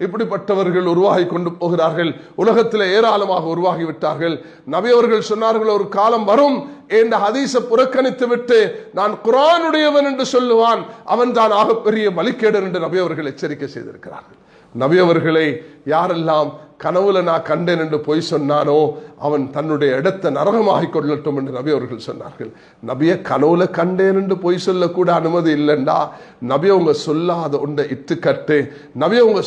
இப்படிப்பட்டவர்கள் உருவாகி கொண்டு போகிறார்கள். உலகத்தில் ஏராளமாக உருவாகி விட்டார்கள். நபி அவர்கள் சொன்னார்கள், ஒரு காலம் வரும் என்ற ஹதீஸை புறக்கணித்து விட்டு நான் குர்ஆனுடையவன் என்று சொல்லுவான், அவன் தான் ஆகப்பெரிய வழிகேடன் என்று நபி அவர்கள் எச்சரிக்கை செய்திருக்கிறார்கள். நபி அவர்களை யாரெல்லாம் கனவுல நான் கண்டேன் என்று பொய் சொன்னானோ அவன் தன்னுடைய இடத்தை நரகமாகி கொள்ளட்டும் என்று நபி அவர்கள் சொன்னார்கள். நபியை கனவுல கண்டேன் என்று பொய் சொல்லக்கூட அனுமதி இல்லைண்டா. நபி அவங்க சொல்லாத ஒன்றை இட்டுக்கட்டு, நபி அவங்க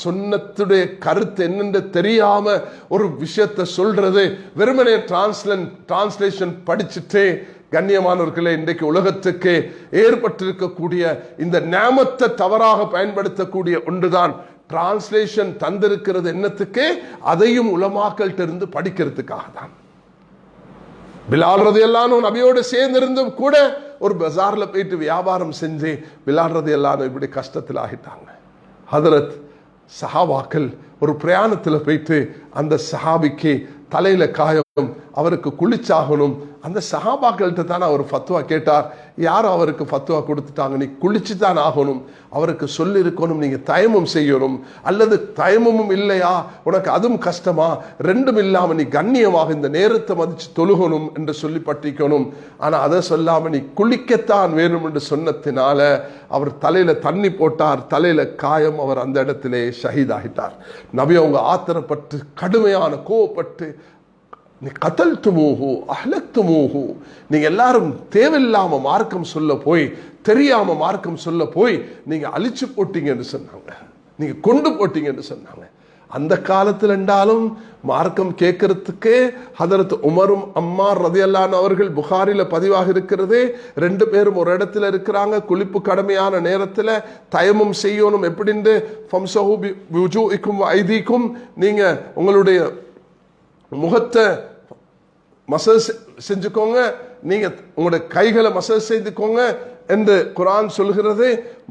சொன்னத்துடைய கருத்து என்னென்று தெரியாம ஒரு விஷயத்தை சொல்றது, வெறுமனே டிரான்ஸ்லேஷன் படிச்சுட்டே. கண்ணியமானவர்களே, இன்றைக்கு உலகத்துக்கு ஏற்பட்டிருக்கக்கூடிய இந்த நியாமத்தை தவறாக பயன்படுத்தக்கூடிய ஒன்றுதான் டிரான்ஸ்லேஷன் தந்திருக்கிறது. என்னத்துக்கு? அதையும் உலமாக்கள்கிட்ட இருந்து படிக்கிறதுக்காக தான். பிலால் ரலியல்லாஹு அன்ஹு நபியோடு சேர்ந்திருந்தும் கூட ஒரு பஜார்ல போயிட்டு வியாபாரம் செஞ்சு பிலால் ரலியல்லாஹு அன்ஹு இப்படி கஷ்டத்தில் ஆகிட்டாங்க. ஹதரத் சஹாபாக்கள் ஒரு பிரயாணத்தில் போயிட்டு அந்த சஹாபிக்கு தலையில காயம், அவருக்கு குளிச்சாகணும். அந்த சஹாபாக்கள்கிட்ட தான் அவர் ஃபத்வா கேட்டார். யாரும் அவருக்கு ஃபத்வா கொடுத்துட்டாங்க, நீ குளிச்சு தான் ஆகணும். அவருக்கு சொல்லி இருக்கணும், நீங்க தயமம் செய்யணும். அல்லது தயமமும் இல்லையா, உனக்கு அதுவும் கஷ்டமா, ரெண்டும் இல்லாம நீ கண்ணியமாக இந்த நேரத்தை மதிச்சு தொழுகணும் என்று சொல்லி பற்றிக்கணும். ஆனா அதை சொல்லாம நீ குளிக்கத்தான் வேணும் என்று சொன்னத்தினால அவர் தலையில தண்ணி போட்டார், தலையில காயம், அவர் அந்த இடத்திலே ஷஹீதாகிட்டார். நபி அவங்க ஆத்திரப்பட்டு கடுமையான கோவப்பட்டு, நீ கத்தல் துமூஹு அஹ்லக்துமூஹு, நீங்க எல்லாரும் தேவையில்லாம மார்க்கம் சொல்ல போய், தெரியாம மார்க்கம் சொல்ல போய் நீங்க அழிச்சு போட்டீங்க என்று சொன்னாங்க, நீங்க கொண்டு போட்டீங்க என்று சொன்னாங்க. அந்த காலத்தில் என்றாலும் மார்க்கம் கேட்கறதுக்கு ஹதரத் உமரும் அம்மார் ரலியல்லாஹு அன்ஹு அவர்கள் புகாரில பதிவாக இருக்கிறது. 2 பேரும் ஒரு இடத்துல இருக்கிறாங்க. குளிப்பு கடமையான நேரத்தில் தயமம் செய்யணும். எப்படின்னு ஃபம்ஸஹு பிவுஜூஇக்கும் வஐதீக்கும், நீங்க உங்களுடைய முகத்தை மசாஜ் செஞ்சுக்கோங்க, நீங்க உங்களுடைய கைகளை மசாஜ் செய்துக்கோங்க என்று குர்ஆன் சொல்கிறது.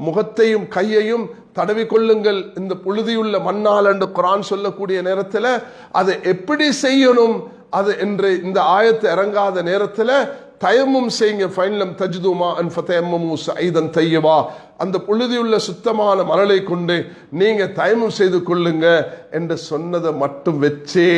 முகத்தையும் கையையும் தடவி கொள்ளுங்கள் இந்த புழுதியுள்ள மண்ணால் என்று குர்ஆன் சொல்லக்கூடிய நேரத்தில் அதை எப்படி செய்யணும் அது என்று இந்த ஆயத்து இறங்காத நேரத்தில் தயம்மும் செய்யுங்க. ஃபைன்லம் தஜ்துமா அன் ஃபதயம்மமு ஸஈதன் தய்யிபா, அந்த புழுதியுள்ள சுத்தமான மணலை கொண்டு நீங்க தயமம் செய்து கொள்ளுங்க என்று சொன்னதை மட்டும் வச்சே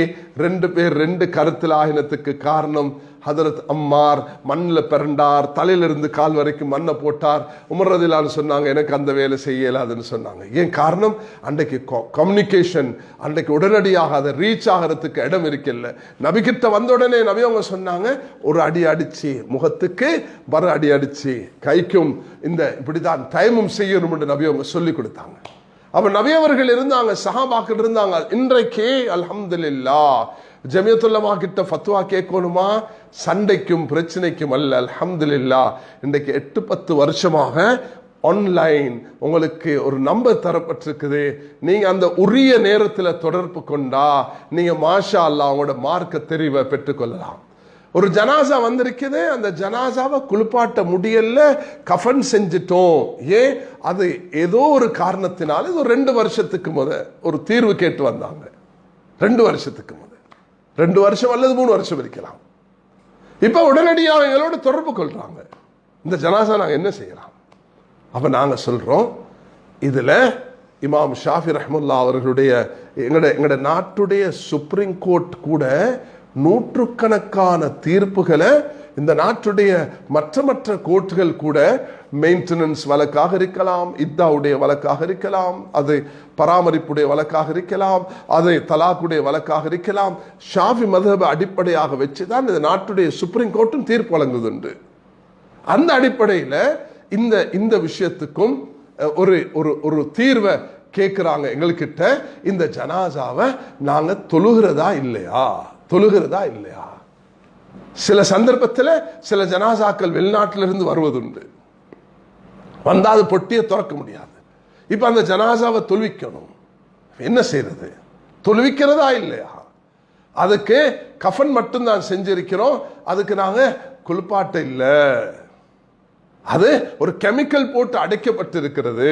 2 பேர் 2 கருத்தில் ஆகினத்துக்கு காரணம் ஹதரத் அம்மார் மண்ணில் பிறண்டார், தலையிலிருந்து கால் வரைக்கும் மண்ணை போட்டார். உமர் ரலியல்லாஹு அன்ஹு சொன்னாங்க, எனக்கு அந்த வேலை செய்யலாதுன்னு சொன்னாங்க. ஏன் காரணம்? அன்றைக்கு கம்யூனிகேஷன் அன்றைக்கு உடனடியாக அதை ரீச் ஆகிறதுக்கு இடம் இருக்கல. நபிகிட்ட வந்த உடனே நபி அவங்க சொன்னாங்க, ஒரு அடி அடிச்சு முகத்துக்கு, மறு அடி அடிச்சு கைக்கும், இந்த இப்படிதான் தயமும் செய்யணும் என்று நபி அவங்க சொல்லி கொடுத்தாங்க. அப்ப நபி அவர்கள் இருந்தாங்க, சஹாபாக்கள் இருந்தாங்க. இன்றைக்கு அல்ஹம்துலில்லாஹ் ஜமியத்துல் உலமா கிட்ட ஃபத்வா கேட்கணுமா, சண்டைக்கும் பிரச்சனைக்கும் அல்ல. அல்ஹம்துலில்லாஹ் இன்றைக்கு 8-10 வருஷமாக ஆன்லைன் உங்களுக்கு ஒரு நம்பர் தரப்பட்டிருக்குது. நீங்க அந்த உரிய நேரத்தில் தொடர்பு கொண்டா நீங்க மாஷா அல்லாஹ் உங்களோட மார்க்க தெரிவை பெற்றுக்கொள்ளலாம். ஒரு ஜனாசா வந்திருக்குது, அந்த ஜனாசாவை குளிப்பாட்ட முடியல, கஃபன் செஞ்சிட்டோம். ஏன்? அது ஏதோ ஒரு காரணத்தினால இது 2 வருஷத்துக்கு ஒரு தீர்வு கேட்டு வந்தாங்க. 2 வருஷத்துக்கு 2 வருஷம் அல்லது 3 வருஷம் இருக்கலாம். இப்ப உடனடியாக எங்களோட தொடர்பு கொள்றாங்க, இந்த ஜனாசா நாங்க என்ன செய்யலாம்? அப்ப நாங்க சொல்றோம், இதுல இமாம் ஷாஃபி ரஹ்மத்துல்லாஹி அவர்களுடைய எங்கட நாட்டுடைய சுப்ரீம் கோர்ட் கூட நூற்றுக்கணக்கான தீர்ப்புகளை, இந்த நாட்டுடைய மற்ற கோர்ட்டுகள் கூட மெயின்டெனன்ஸ் வழக்காக இருக்கலாம், இத்தாவுடைய வழக்காக இருக்கலாம், அது பராமரிப்புடைய வழக்காக இருக்கலாம், அது தலாக்குடைய வழக்காக இருக்கலாம், ஷாஃபி மذஹபை அடிப்படையாக வச்சுதான் இந்த நாட்டுடைய சுப்ரீம் கோர்ட்டும் தீர்ப்பு வழங்குதுண்டு. அந்த அடிப்படையில் இந்த விஷயத்துக்கும் ஒரு தீர்வை கேட்கிறாங்க எங்கள்கிட்ட. இந்த ஜனாசாவை நாங்க தொழுகிறதா இல்லையா? சில சந்தர்ப்பத்தில் சில ஜனாசாக்கள் வெளிநாட்டிலிருந்து வருவதுண்டு, வந்தாது பொட்டியை திறக்க முடியாது. இப்ப அந்த ஜனாசாவை தொழுவிக்கணும், என்ன செய்யறது? தொழுவிக்கிறதா இல்லையா? அதுக்கு கஃபன் மட்டும்தான் செஞ்சிருக்கிறோம், அதுக்கு நாங்க குளிப்பாட்ட இல்லை, அது ஒரு கெமிக்கல் போட்டு அடைக்கப்பட்டிருக்கிறது.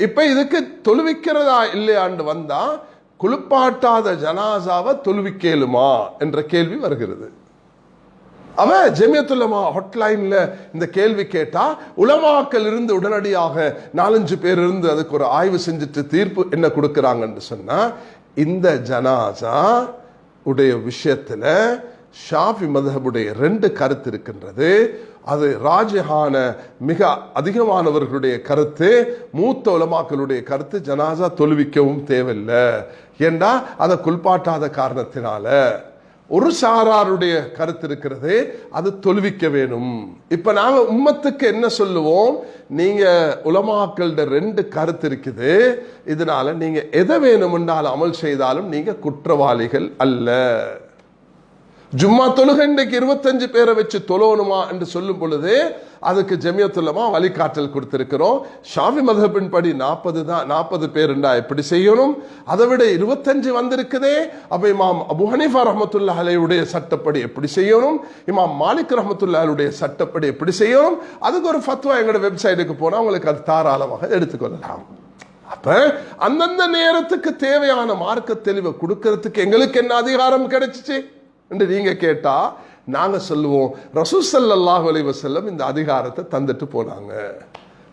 இப்ப இதுக்கு தொழுவிக்கிறதா இல்லையாண்டு வந்தா குளிப்பாட்டாத ஜனாசாவை தொழுவிக்கேலுமா என்ற கேள்வி வருகிறது. அவன் ஜமியத்துல் உலமா ஹாட்லைன்ல இந்த கேள்வி கேட்டா, உலமாக்கள் இருந்து உடனடியாக 4-5 பேர் இருந்து அதுக்கு ஒரு ஆய்வு செஞ்சுட்டு தீர்ப்பு என்ன கொடுக்கிறாங்கன்னு சொன்னா, இந்த ஜனாசா உடைய விஷயத்துல ஷாஃபி மذஹபுடைய 2 கருத்து இருக்கின்றது. அது ராஜிஹான மிக அதிகமானவர்களுடைய கருத்து, மூத்த உலமாக்களுடைய கருத்து ஜனாசா தொழுவிக்கவும் தேவையில்லை, ஏண்டா அதை குளிப்பாட்டாத காரணத்தினால. ஒரு சாராருடைய கருத்து இருக்கிறது, அது தொழுவிக்க வேணும். இப்ப நாங்க உம்மத்துக்கு என்ன சொல்லுவோம்? நீங்க உலமாக்களோட 2 கருத்து இருக்குது, இதனால நீங்க எதை வேணும்னாலும் அமல் செய்தாலும் நீங்க குற்றவாளிகள் அல்ல. ஜும்மா தொழுகை இன்றைக்கு 25 பேரை வச்சு தொழணுமா என்று சொல்லும் பொழுது அதுக்கு ஜமியத்துல் உலமா வழிகாட்டல் கொடுத்திருக்கிறோம். ஷாஃபி மذஹபின் படி 40 பேருண்டா எப்படி செய்யணும், அதை விட 25 வந்திருக்குதே. அப்ப இமாம் அபு ஹனீஃபா ரஹ்மத்துல்லாஹி அலைஹியுடைய சட்டப்படி எப்படி செய்யணும், இமாம் மாலிக் ரஹ்மத்துல்லாஹி அலைஹியுடைய சட்டப்படி எப்படி செய்யணும், அதுக்கு ஒரு ஃபத்வா எங்களோட வெப்சைட்டுக்கு போனா உங்களுக்கு அது தாராளமாக எடுத்துக்கொள்ளலாம். அப்ப அந்தந்த நேரத்துக்கு தேவையான மார்க்க தெளிவை கொடுக்கறதுக்கு எங்களுக்கு என்ன அதிகாரம் கிடைச்சிச்சு என்று நீங்க கேட்டா, நாங்க சொல்லுவோம், ரசூல் ஸல்லல்லாஹு அலைஹி வஸல்லம் இந்த அதிகாரத்தை தந்துட்டு போனாங்க.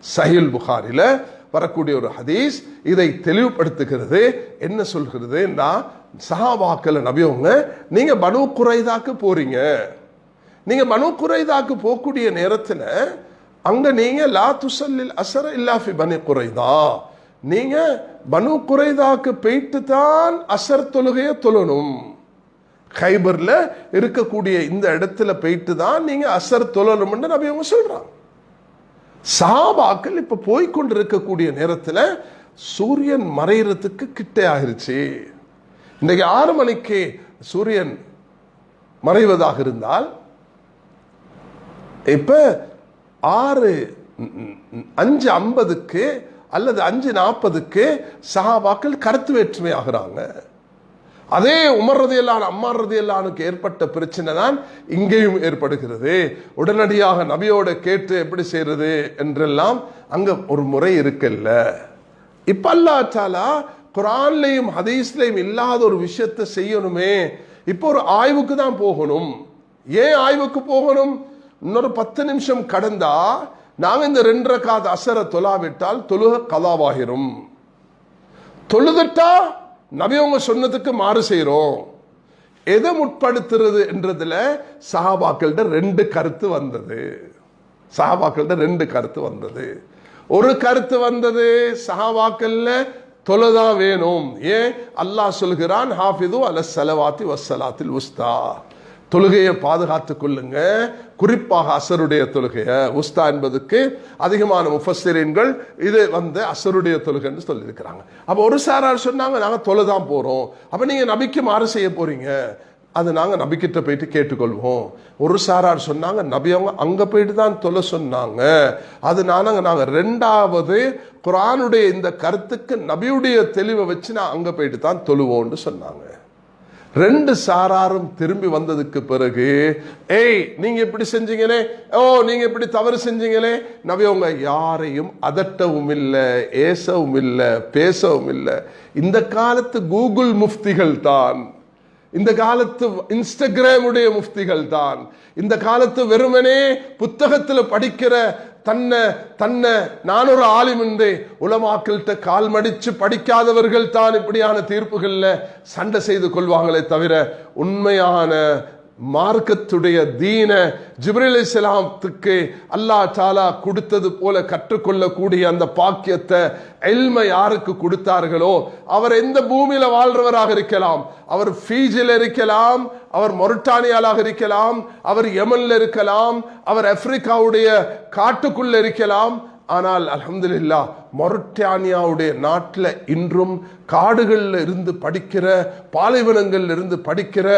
சஹீஹ் புகாரில வரக்கூடிய ஒரு ஹதீஸ் இதை தெளிவுபடுத்துகிறது. என்ன சொல்கிறது? சஹாபாக்கள் நபியவங்க, நீங்க பனு குரைதாக்கு போறீங்க, நீங்க பனு குரைதாக்கு போகக்கூடிய நேரத்துல அங்க நீங்க லா துஸல்லில் அஸர இல்லா ஃபி பனி குரைதா, நீங்க பனு குரைதாக்கு போயிட்டு தான் அஸர் தொழுகையை தொழணும். கைபர்ல இருக்கக்கூடிய இந்த இடத்துல போயிட்டு தான் நீங்க அஸர் தொழணும்னு நபி அவங்க சொல்றாங்க. சஹாபாக்கள் இப்ப போய்கொண்டு இருக்கக்கூடிய நேரத்துல சூரியன் மறையறதுக்கு கிட்டே ஆகிருச்சு. இன்றைக்கு 6 மணிக்கு சூரியன் மறைவதாக இருந்தால் இப்ப 5:50க்கு அல்லது 5:40க்கு சஹாபாக்கள் கருத்து வேற்றுமை ஆகிறாங்க. அதே உமர் ரலியல்லாஹு அன்ஹு அம்மார் ரலியல்லாஹு அன்ஹுக்கு ஏற்பட்ட பிரச்சனை தான் இங்கேயும் ஏற்படுகிறது. உடனடியாக நபியோட கேட்டு எப்படி செய்யறது என்றெல்லாம் அங்க ஒரு முறை இருக்குல்ல. இப்ப அல்லாஹ் தஆலா குர்ஆன்லயும் ஹதீஸ்லயும் இல்லாத ஒரு விஷயத்தை செய்யணுமே, இப்போ ஒரு ஆய்வுக்கு தான் போகணும். ஏன் ஆய்வுக்கு போகணும்? இன்னொரு 10 நிமிஷம் கடந்தா நாங்க இந்த 2 ரக்காத் அஸர தொழாவிட்டால் தொழுக கலாவாகிரும். தொழுதுட்டா நபி அவங்க சொன்னதுக்கு மாறு செய்யறோம். எதை முற்படுத்துறது என்றதுல சஹாபாக்கள்கிட்ட 2 கருத்து வந்தது. ஒரு கருத்து வந்தது, சஹாபாக்கள்ல தொழுதா வேணும். ஏன்? அல்லாஹ் சொல்கிறான், ஹாஃபிது அலஸ் ஸலவாத்தி வஸ்ஸலாத்தில் உஸ்தா, தொழுகையை பாதுகாத்துக் கொள்ளுங்க, குறிப்பாக அசருடைய தொழுகைய. உஸ்தா என்பதுக்கு அதிகமான முஃபஸ்ஸிரீன்கள் இது அசருடைய தொழுகைன்னு சொல்லியிருக்கிறாங்க. அப்ப ஒரு சாரார் சொன்னாங்க, நாங்க தொழுதான் போறோம். அப்ப நீங்க நபிக்கு மாறு செய்ய போறீங்க, அது நாங்க நபிக்கிட்ட போயிட்டு கேட்டுக்கொள்வோம். ஒரு சாரார் சொன்னாங்க, நபி அவங்க அங்க போயிட்டு தான் தொழ சொன்னாங்க, அதனால நாங்க 2வது குர்ஆனுடைய இந்த கருத்துக்கு நபியுடைய தெளிவை வச்சு நான் அங்க போயிட்டு தான் தொழுவோம்னு சொன்னாங்க. ரெண்டு சாராரும் திரும்பி வந்ததுக்கு பிறகு, ஏய் நீங்க இப்படி செஞ்சீங்களே, ஓ நீங்க இப்படி தவறு செஞ்சீங்களே, நபி அவங்க யாரையும் அதட்டவும் இல்லை, ஏசவும் இல்லை, பேசவும் இல்லை. இந்த காலத்து கூகுள் முஃப்திகள் தான், இந்த காலத்து இன்ஸ்டாகிராமுடைய முஃப்திகள் தான், இந்த காலத்து வெறுமனே புத்தகத்தில் படிக்கிற தன்னை நான் ஒரு ஆலிம் என்று உலமாக்கள்கிட்ட கால் மடிச்சு படிக்காதவர்கள் தான் இப்படியான தீர்ப்புகள்ல சண்டை செய்து கொள்வாங்களே தவிர, உண்மையான மார்க்கத்துடைய தீன ஜிப்ரீல் அலைஹிஸ்ஸலாத்துக்கு அல்லாஹ் தஆலா கொடுத்தது போல கற்றுக்கொள்ளக்கூடிய அந்த பாக்கியத்தை இல்மை யாருக்கு கொடுத்தார்களோ அவர் எந்த பூமியில வாழ்றவராக இருக்கலாம், அவர் ஃபீஜில் இருக்கலாம், அவர் மொரிட்டானியாலாக இருக்கலாம், அவர் யமன்ல இருக்கலாம், அவர் ஆப்பிரிக்காவுடைய காட்டுக்குள்ள இருக்கலாம். ஆனால் அல்ஹம்துலில்லாஹ் மொரிட்டானியாவுடைய நாட்டில் இன்றும் காடுகளில் இருந்து படிக்கிற, பாலைவனங்களில் இருந்து படிக்கிற,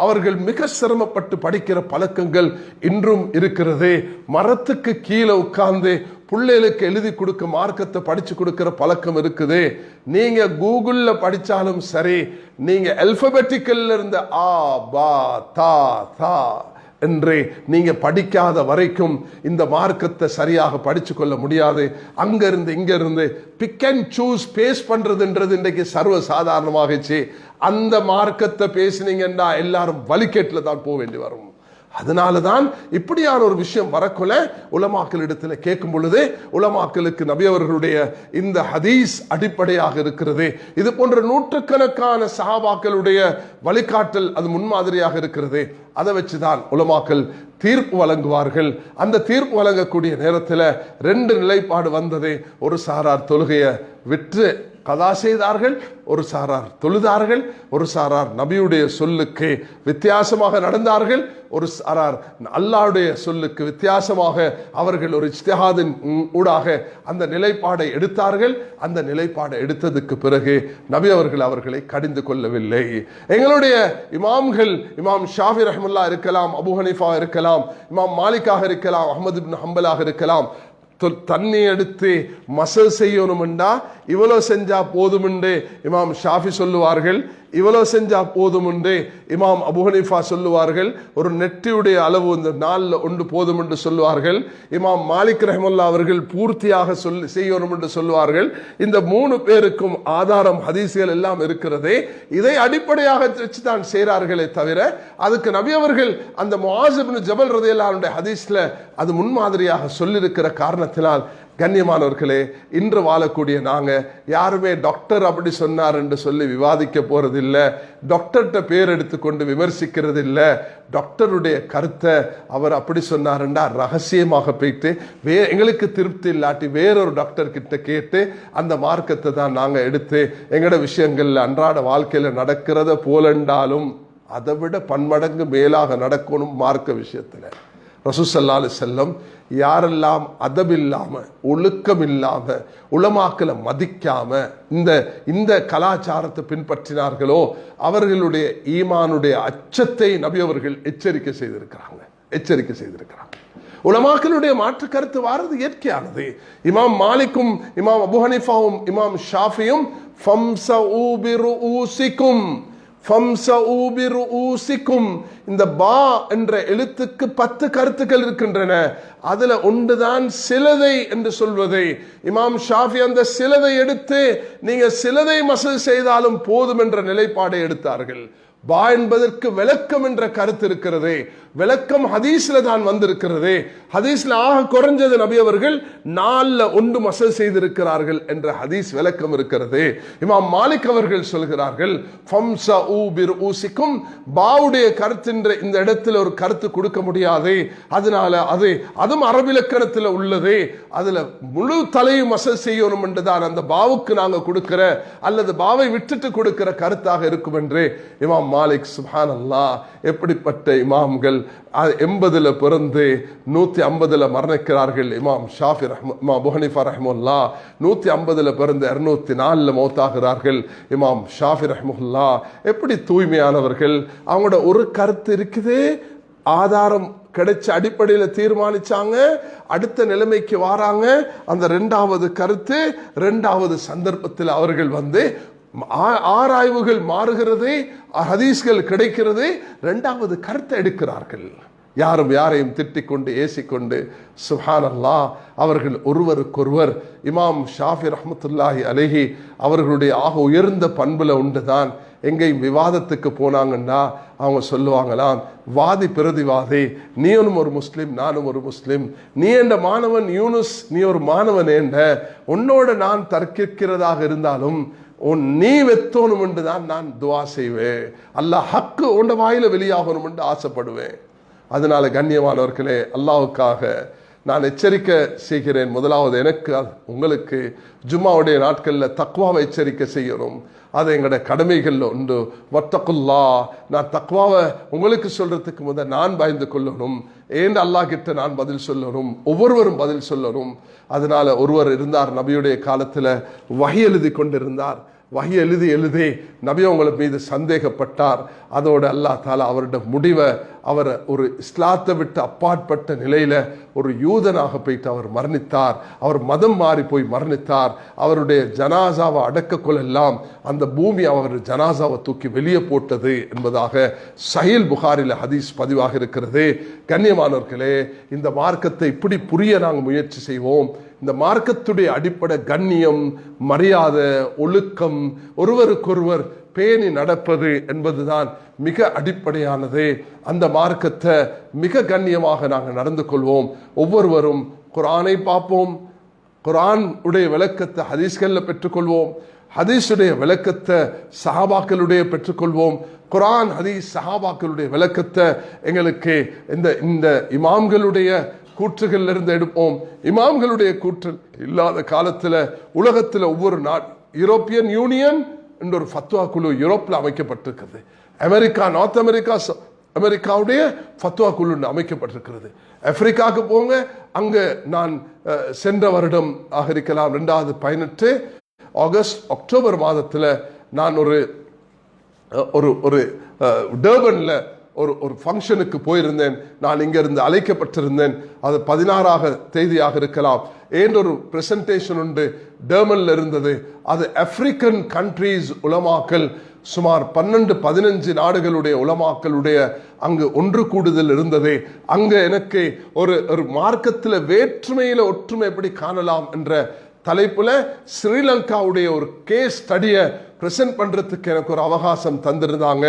அவர்கள் மிக சிரமப்பட்டு படிக்கிற பழக்கங்கள் இன்றும் இருக்கிறது. மரத்துக்கு கீழே உட்கார்ந்து பிள்ளைகளுக்கு எழுதி கொடுக்க, மார்க்கத்தை படிச்சு கொடுக்கிற பழக்கம் இருக்குது. நீங்க கூகுள்ல படிச்சாலும் சரி, நீங்க அல்பபெட்டிக்கல்ல இருந்து ஆ பா தா தா என்று நீங்க படிக்காத வரைக்கும் இந்த மார்க்கத்தை சரியாக படிச்சு கொள்ள முடியாது. அங்க இருந்து இங்க இருந்து பிக் அண்ட் சூஸ் பேஸ் பண்றதுன்றது இன்றைக்கு சர்வ சாதாரணமாகிச்சு. அந்த மார்க்கத்தை பேசினீங்கன்னா எல்லாரும் வலிக்கேட்டில் தான் போக வேண்டி வரும். அதனாலதான் இப்படியான ஒரு விஷயம் வரக்குள்ள உலமாக்களிடத்தில் கேட்கும் பொழுது உலமாக்களுக்கு நபி அவர்களுடைய இந்த ஹதீஸ் அடிப்படையாக இருக்கிறது. இது போன்ற நூற்றுக்கணக்கான சஹாபாக்களுடைய வழிகாட்டல் அது முன்மாதிரியாக இருக்கிறது. அதை வச்சுதான் உலமாக்கள் தீர்ப்பு வழங்குவார்கள். அந்த தீர்ப்பு வழங்கக்கூடிய நேரத்தில் ரெண்டு நிலைப்பாடு வந்தது. ஒரு சாரார் தொழுகையை விற்று கதா செய்தார்கள், ஒரு சாரார் தொழுதார்கள், ஒரு சாரார் நபியுடைய சொல்லுக்கு வித்தியாசமாக நடந்தார்கள், ஒரு சாரார் அல்லாஹ்வுடைய சொல்லுக்கு வித்தியாசமாக அவர்கள் ஒரு இஜ்திஹாதின் ஊடாக அந்த நிலைப்பாடை எடுத்தார்கள். அந்த நிலைப்பாடை எடுத்ததுக்கு பிறகு நபி அவர்கள் அவர்களை கடிந்து கொள்ளவில்லை. எங்களுடைய இமாம்கள், இமாம் ஷாஃபி ரஹ்மத்துல்லாஹி இருக்கலாம், அபூ ஹனீஃபா இருக்கலாம், இமாம் மாலிக்காக இருக்கலாம், அஹ்மத் இப்னு ஹம்பலாக இருக்கலாம், தண்ணி எடுத்து மசல் செய்யணும்டா இவ்வளோ செஞ்சா போதும் என்று இமாம் ஷாஃபி சொல்லுவார்கள், இவ்வளோ செஞ்சா போதும் என்று இமாம் அபூ ஹனீஃபா சொல்லுவார்கள், ஒரு நெட்டியுடைய அளவு இந்த நாளில் ஒன்று போதும் என்று சொல்லுவார்கள். இமாம் மாலிக் ரஹ்மத்துல்லாஹி அவர்கள் பூர்த்தியாக செய்யணும் என்று சொல்லுவார்கள். இந்த மூணு பேருக்கும் ஆதாரம் ஹதீஸ்கள் எல்லாம் இருக்கிறது. இதை அடிப்படையாக வச்சு தான் செய்கிறார்களே தவிர, அதுக்கு நபி அவர்கள் அந்த முஆஸ் இப்னு ஜபல் ரலியல்லாஹு அன்ஹு ஹதீஸ்ல அது முன்மாதிரியாக சொல்லியிருக்கிற காரணத்தினால், கண்ணியமானவர்களே, இன்று வாழக்கூடிய நாங்க யாருமே டாக்டர் அப்படி சொன்னார் என்று சொல்லி விவாதிக்க போறது இல்லை, டாக்டர்கிட்ட பேர் எடுத்துக்கொண்டு விமர்சிக்கிறது இல்லை. டாக்டருடைய கருத்தை அவர் அப்படி சொன்னாருண்டா ரகசியமாக போயிட்டு எங்களுக்கு திருப்தி இல்லாட்டி வேறொரு டாக்டர் கிட்ட கேட்டு அந்த மார்க்கத்தை தான் நாங்க எடுத்து எங்களோட விஷயங்கள்ல அன்றாட வாழ்க்கையில நடக்கிறத போலண்டாலும் அதை விட பன்மடங்கு மேலாக நடக்கணும் மார்க்க விஷயத்துல. ரசூல் ஸல்லல்லாஹு அலைஹி வஸல்லம் யாரெல்லாம் அதப் இல்லாம, ஒழுக்கம் இல்லாம, உலமாக்களை மதிக்காம இந்த கலாச்சாரத்தை பின்பற்றினார்களோ அவர்களுடைய ஈமானுடைய அச்சத்தை நபி அவர்கள் எச்சரிக்கை செய்திருக்கிறாங்க. உலமாக்களுடைய மாற்று கருத்து வாரது இயற்கையானது. இமாம் மாலிக்கும் இமாம் அபூ ஹனீஃபாவும் இமாம் ஷாஃபியும் ஃபம்ஸஊ பிருஊசிக்கும், இந்த பா என்ற எழுத்துக்கு 10 கருத்துக்கள் இருக்கின்றன. அதுல ஒன்றுதான் சிலதை என்று சொல்வதை. இமாம் ஷாஃபி அந்த சிலதை எடுத்து நீங்க சிலதை மசல் செய்தாலும் போதும் என்ற நிலைப்பாடை எடுத்தார்கள். பா என்பதற்கு விளக்கம் என்ற கருத்து இருக்கிறது. விளக்கம் ஹதீஸ்ல தான் வந்திருக்கிறது. ஹதீஸ்ல ஆக குறைஞ்சது நபி அவர்கள் 4 ஒன்று மசல் செய்திருக்கிறார்கள் என்ற ஹதீஸ் விளக்கம் இருக்கிறது. இமாம் மாலிக் அவர்கள் சொல்கிறார்கள், ஃபம்ஸஊ பிருஊசிக்கும், பாவுடைய கருத்து இந்த இடத்துல ஒரு கருத்து கொடுக்க முடியாது, அதனால அதுவும் அரபிலக்கணத்தில் உள்ளது, அதுல முழு தலையும் மசல் செய்யணும் என்றுதான் அந்த பாவுக்கு நாங்க கொடுக்கிற அல்லது பாவை விட்டுட்டு கொடுக்கிற கருத்தாக இருக்கும் என்று இமாம் மாலிக், சுப்ஹானல்லாஹ், எப்படிப்பட்ட இமாம்கள் 80ல பிறந்து 150ல மரணிக்கிறார்கள். இமாம் ஷாஃபி இமாம் அபூ ஹனீஃபா ரஹ்மத்துல்லாஹ் 150ல பிறந்து 204ல மௌத்தாகிறார்கள். இமாம் ஷாஃபி ரஹ்மத்துல்லாஹ் எப்படி தூய்மையானவர்கள். அவங்களோட ஒரு கருத்து இருக்குது, ஆதாரம் கிடைச்ச அடிப்படையில் தீர்மானிச்சாங்க, அடுத்த நிலைமைக்கு வராங்க. அந்த 2வது கருத்து 2வது சந்தர்ப்பத்தில் அவர்கள் ஆராய்வுகள் மாறுகிறதே, ஹதீஸ்கள் கிடைக்கிறதே, இரண்டாவது கருத்தை எடுக்கிறார்கள். யாரும் யாரையும் திட்டிக்கொண்டு ஏசிக்கொண்டு சுப்ஹானல்லாஹ். அவர்கள் ஒருவருக்கொருவர் இமாம் ஷாஃபி ரஹ்மத்துல்லாஹி அலைஹி அவர்களுடைய ஆக உயர்ந்த பண்புல உண்டுதான். எங்கேயும் விவாதத்துக்கு போனாங்கன்னா அவங்க சொல்லுவாங்களாம், வாதி பிரதிவாதி, நீனும் ஒரு முஸ்லிம் நானும் ஒரு முஸ்லிம், நீ என்ற மாணவன் யூனுஸ், நீ ஒரு மாணவன் என்ற உன்னோட நான் தர்க்கிக்கிறதாக இருந்தாலும் நீ வெத்தோணும் என்று தான் நான் துவா செய்வேன். அல்லாஹ் ஹக்கு உண்ட வாயில வெளியாகணும் என்று ஆசைப்படுவேன். அதனால கண்ணியமானவர்களே, அல்லாஹ்வுக்காக நான் எச்சரிக்கை செய்கிறேன். முதலாவது எனக்கு உங்களுக்கு ஜும்மாவுடைய நாட்களில் தக்வாவை எச்சரிக்கை செய்யணும். அது எங்களோட கடமைகளில் உண்டு. வத்தகுல்லா, நான் தக்வாவை உங்களுக்கு சொல்றதுக்கு முதல் நான் பயந்து கொள்ளணும். ஏன் அல்லாஹ் கிட்ட நான் பதில் சொல்லணும், ஒவ்வொருவரும் பதில் சொல்லணும். அதனால ஒருவர் இருந்தார், நபியுடைய காலத்தில் வஹி எழுதி கொண்டிருந்தார். வஹி எழுதி நபி அவங்கள மீது சந்தேகப்பட்டார். அதோடு அல்லாஹ் தாலா அவருடைய முடிவை, அவர் ஒரு இஸ்லாத்தை விட்டு அப்பாற்பட்ட நிலையில ஒரு யூதனாக போயிட்டு அவர் மரணித்தார். அவர் மதம் மாறி போய் மரணித்தார். அவருடைய ஜனாசாவை அடக்க கொள்ளலாம் அந்த பூமி அவர் ஜனாசாவை தூக்கி வெளியே போட்டது என்பதாக சஹீல் புகாரில ஹதீஸ் பதிவாக இருக்கிறது. கண்ணியமானவர்களே, இந்த மார்க்கத்தை இப்படி புரிய நாங்கள் முயற்சி செய்வோம். இந்த மார்க்கத்துடைய அடிப்படை கண்ணியம், மரியாதை, ஒழுக்கம், ஒருவருக்கொருவர் பேணி நடப்பது என்பதுதான் மிக அடிப்படையானது. அந்த மார்க்கத்தை மிக கண்ணியமாக நாங்கள் நடந்து கொள்வோம். ஒவ்வொருவரும் குர்ஆனை பார்ப்போம், குர்ஆன் உடைய விளக்கத்தை ஹதீஸ்களில் பெற்றுக்கொள்வோம், ஹதீஸுடைய விளக்கத்தை சஹாபாக்களுடைய பெற்றுக்கொள்வோம். குர்ஆன் ஹதீஸ் சஹாபாக்களுடைய விளக்கத்தை எங்களுக்கு இந்த இமாம்களுடைய கூற்றுகள் இருந்து எடுப்போம். இமாம்களுடைய கூற்றல் இல்லாத காலத்தில் உலகத்தில் ஒவ்வொரு யூரோப்பியன் யூனியன் என்ற ஒரு ஃபத்வா குழு யூரோப்பில் அமைக்கப்பட்டிருக்கிறது. அமெரிக்கா, நார்த் அமெரிக்காவுடைய ஃபத்வா குழு அமைக்கப்பட்டிருக்கிறது. ஆப்பிரிக்காவுக்கு போங்க, அங்கே நான் சென்ற வருடம் ஆக இருக்கலாம் 2018 அக்டோபர் மாதத்தில் நான் ஒரு டர்பன்ல ஒரு ஃபங்க்ஷனுக்கு போயிருந்தேன். நான் இங்கிருந்து அழைக்கப்பட்டிருந்தேன். அது 16ஆம் தேதியாக இருக்கலாம். ஒரு பிரசன்டேஷன் உண்டு, டர்பன்ல இருந்தது. அது ஆப்பிரிக்கன் கண்ட்ரீஸ் உலமாக்கள், சுமார் 12-15 நாடுகளுடைய உலமாக்களுடைய அங்கு ஒன்று கூடுதல் இருந்தது. அங்க எனக்கு ஒரு மார்க்கத்தில் வேற்றுமையில ஒற்றுமை எப்படி காணலாம் என்ற தலைப்புல ஸ்ரீலங்காவுடைய ஒரு கேஸ் ஸ்டடியை பிரசன்ட் பண்றதுக்கு எனக்கு ஒரு அவகாசம் தந்திருந்தாங்க.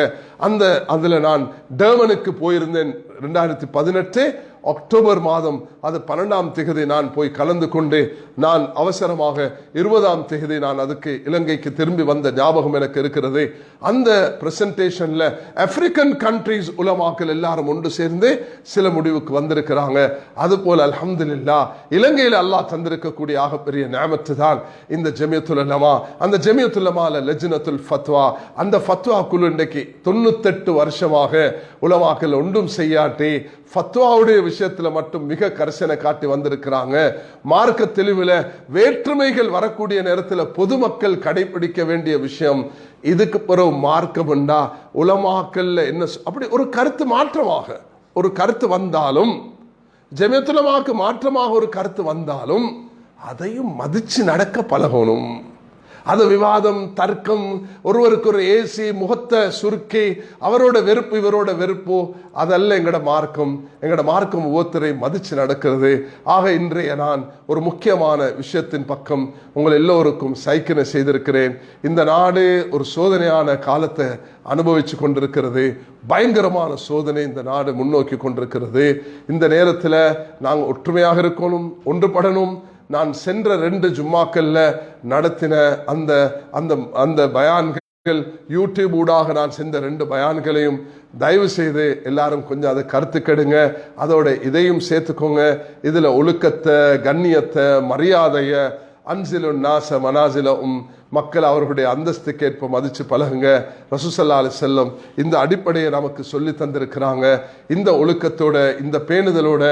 அதுல நான் டர்பனுக்கு போயிருந்தேன் 2018 அக்டோபர் மாதம். அது 12ஆம் தேதி நான் போய் கலந்து கொண்டு நான் அவசரமாக 20ஆம் தேதி நான் அதுக்கு இலங்கைக்கு திரும்பி வந்த ஞாபகம் எனக்கு இருக்கிறது. அந்த பிரசன்டேஷன்ல ஆப்பிரிக்கன் கண்ட்ரீஸ் உலமாக்கள் எல்லாரும் ஒன்று சேர்ந்து சில முடிவுக்கு வந்திருக்கிறாங்க. அது போல அல்ஹம்துலில்லாஹ் இலங்கையில் அல்லாஹ் தந்திருக்கக்கூடிய ஆகப்பெரிய நிஅமத்து தான் இந்த ஜமியத்துல் உலமா. அந்த ஜமியத்துல் உலமால லஜ்னத்துல் ஃபத்வா, அந்த ஃபத்வா குழு இன்றைக்கு 98 வருஷமாக உலமாக்கள் ஒன்றும் செய்யாட்டி ஃபத்வாவுடைய விஷயத்துல மட்டும் மிக கரிசனை காட்டி வந்திருக்கிறாங்க. மார்க்க தெளிவுல வேற்றுமைகள் வரக்கூடிய நேரத்தில் பொதுமக்கள் கடைபிடிக்க வேண்டிய விஷயம், இதுக்கு பிறகு மார்க்கம் உண்டா உலமாக்கல்ல என்ன அப்படி ஒரு கருத்து வந்தாலும், ஜமியத்துல் உலமாக்கு மாற்றமாக ஒரு கருத்து வந்தாலும் அதையும் மதிச்சு நடக்க பழகணும். அது விவாதம், தர்க்கம், ஒருவருக்கு ஒரு ஏசி முகத்தை சுருக்கி அவரோட வெறுப்பு இவரோட வெறுப்பு, அதல்ல எங்கட மார்க்கம். எங்கட மார்க்கம் ஒவ்வொருத்தரை மதிச்சு நடக்கிறது. ஆக இன்றைய நான் ஒரு முக்கியமான விஷயத்தின் பக்கம் உங்கள் எல்லோருக்கும் சைக்கினை செய்திருக்கிறேன். இந்த நாடு ஒரு சோதனையான காலத்தை அனுபவிச்சு கொண்டிருக்கிறது. பயங்கரமான சோதனை இந்த நாடு முன்னோக்கி கொண்டிருக்கிறது. இந்த நேரத்தில் நாங்கள் ஒற்றுமையாக இருக்கணும், ஒன்றுபடணும். நான் சென்ற 2 ஜும்மாக்கள்ல நடத்தின அந்த பயான்கள், யூடியூப் ஊடாக நான் சென்ற 2 பயான்களையும் தயவு செய்து எல்லாரும் கொஞ்சம் அதை கருத்து கெடுங்க. அதோட இதையும் சேர்த்துக்கோங்க. இதுல ஒழுக்கத்தை, கண்ணியத்தை, மரியாதைய, அன்சிலு நாச மனாசிலும், மக்கள் அவர்களுடைய அந்தஸ்துக்கேற்ப மதிச்சு பழகுங்க. ரசூல் ஸல்லல்லாஹு அலைஹி வஸல்லம் இந்த அடிப்படையை நமக்கு சொல்லி தந்திருக்கிறாங்க. இந்த ஒழுக்கத்தோட, இந்த பேணுதலோட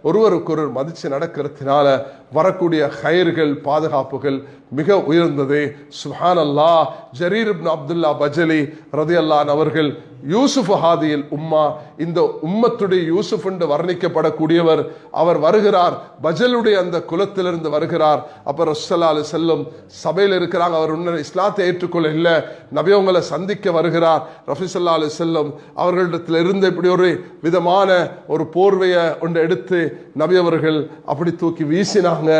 ஒருவருக்கொருவர் மதிச்சு நடக்கிறதுனால வரக்கூடிய கயிர்கள் பாதுகாப்புகள் மிக உயர்ந்தது. சுப்ஹானல்லாஹ். ஜரீர் இப்னு அப்துல்லா பஜலி ரலியல்லாஹு அவர்கள் யூசுப் ஹாதியில் உம்மா, இந்த உம்மத்துடைய யூசுப் என்று வர்ணிக்கப்படக்கூடியவர். அவர் வருகிறார், பஜலுடைய அந்த குலத்திலிருந்து வருகிறார். அப்ப ரசூலுல்லாஹி அலைஹி வஸல்லம் சபையில் இருக்கிறாங்க. அவர் இன்னும் இஸ்லாத்தை ஏற்றுக்கொள்ள இல்லை. நபி அவங்களை சந்திக்க வருகிறார். ரசூலுல்லாஹி ஸல்லல்லாஹு அலைஹி வஸல்லம் அவர்களிடத்தில் இருந்து இப்படி ஒரு விதமான ஒரு போர்வையை ஒன்று எடுத்து நபி அவர்கள் அப்படி தூக்கி வீசினாங்க.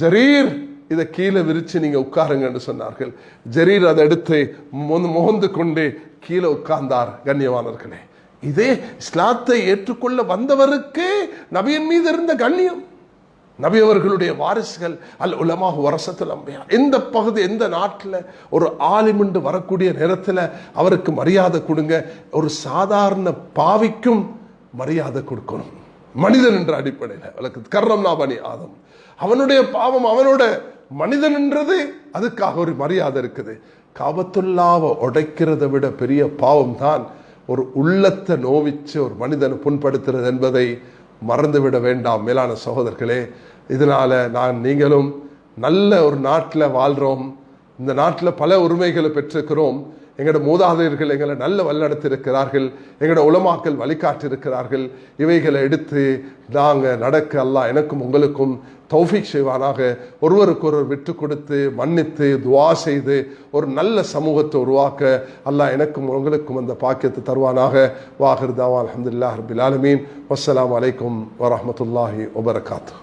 ஜரீர், இதை கீழே விரிச்சு நீங்க உட்காருங்க என்று சொன்னார்கள். ஜரீர் அதை எடுத்து முகந்து கொண்டு கீழே உட்கார்ந்தார். கண்ணியவானர்களே, இதே இஸ்லாத்தை ஏற்றுக்கொள்ள வந்தவருக்கு நபியின் மீது இருந்த கண்ணியம். நபி அவர்களுடைய வாரிசுகள் அல் உலமா வரசத்துல் அம்பியா. எந்த பகுதி, எந்த நாட்டில் ஒரு ஆலிம் என்று வரக்கூடிய நேரத்தில் அவருக்கு மரியாதை கொடுங்க. ஒரு சாதாரண பாவிக்கும் மரியாதை கொடுக்கணும். மனிதன் என்ற அடிப்படையில் கர்ரம்னா பனி ஆதம், அவனுடைய பாவம் அவனோட மனிதன் என்றது, அதுக்காக ஒரு மரியாதை இருக்குது. காபத்துல்லாவை உடைக்கிறதை விட பெரிய பாவம் தான் ஒரு உள்ளத்தை நோவிச்சு ஒரு மனிதனை புண்படுத்துறது என்பதை மறந்துவிட வேண்டாம் மேலான சகோதரர்களே. இதனால நீங்களும் நல்ல ஒரு நாட்டில் வாழ்றோம். இந்த நாட்டில் பல உரிமைகளை பெற்றிருக்கிறோம். எங்களோட மூதாதையர்கள் எங்களை நல்ல வழிநடத்தியிருக்கிறார்கள். எங்களோட உலமாக்கள் வழிகாட்டியிருக்கிறார்கள். இவைகளை எடுத்து நாங்கள் நடக்க அல்லாஹ் எனக்கும் உங்களுக்கும் தௌஃபீக் செய்வானாக. ஒருவருக்கொருவர் விட்டு கொடுத்து மன்னித்து துவா செய்து ஒரு நல்ல சமூகத்தை உருவாக்க அல்லாஹ் எனக்கும் உங்களுக்கும் அந்த பாக்கியத்தை தருவானாக. வாஹிர் தாவா அல்ஹம்துலில்லாஹி ரப்பில் ஆலமீன். வஸ்ஸலாமு அலைக்கும் வரஹ்மத்துல்லாஹி வபரகாத்துஹு.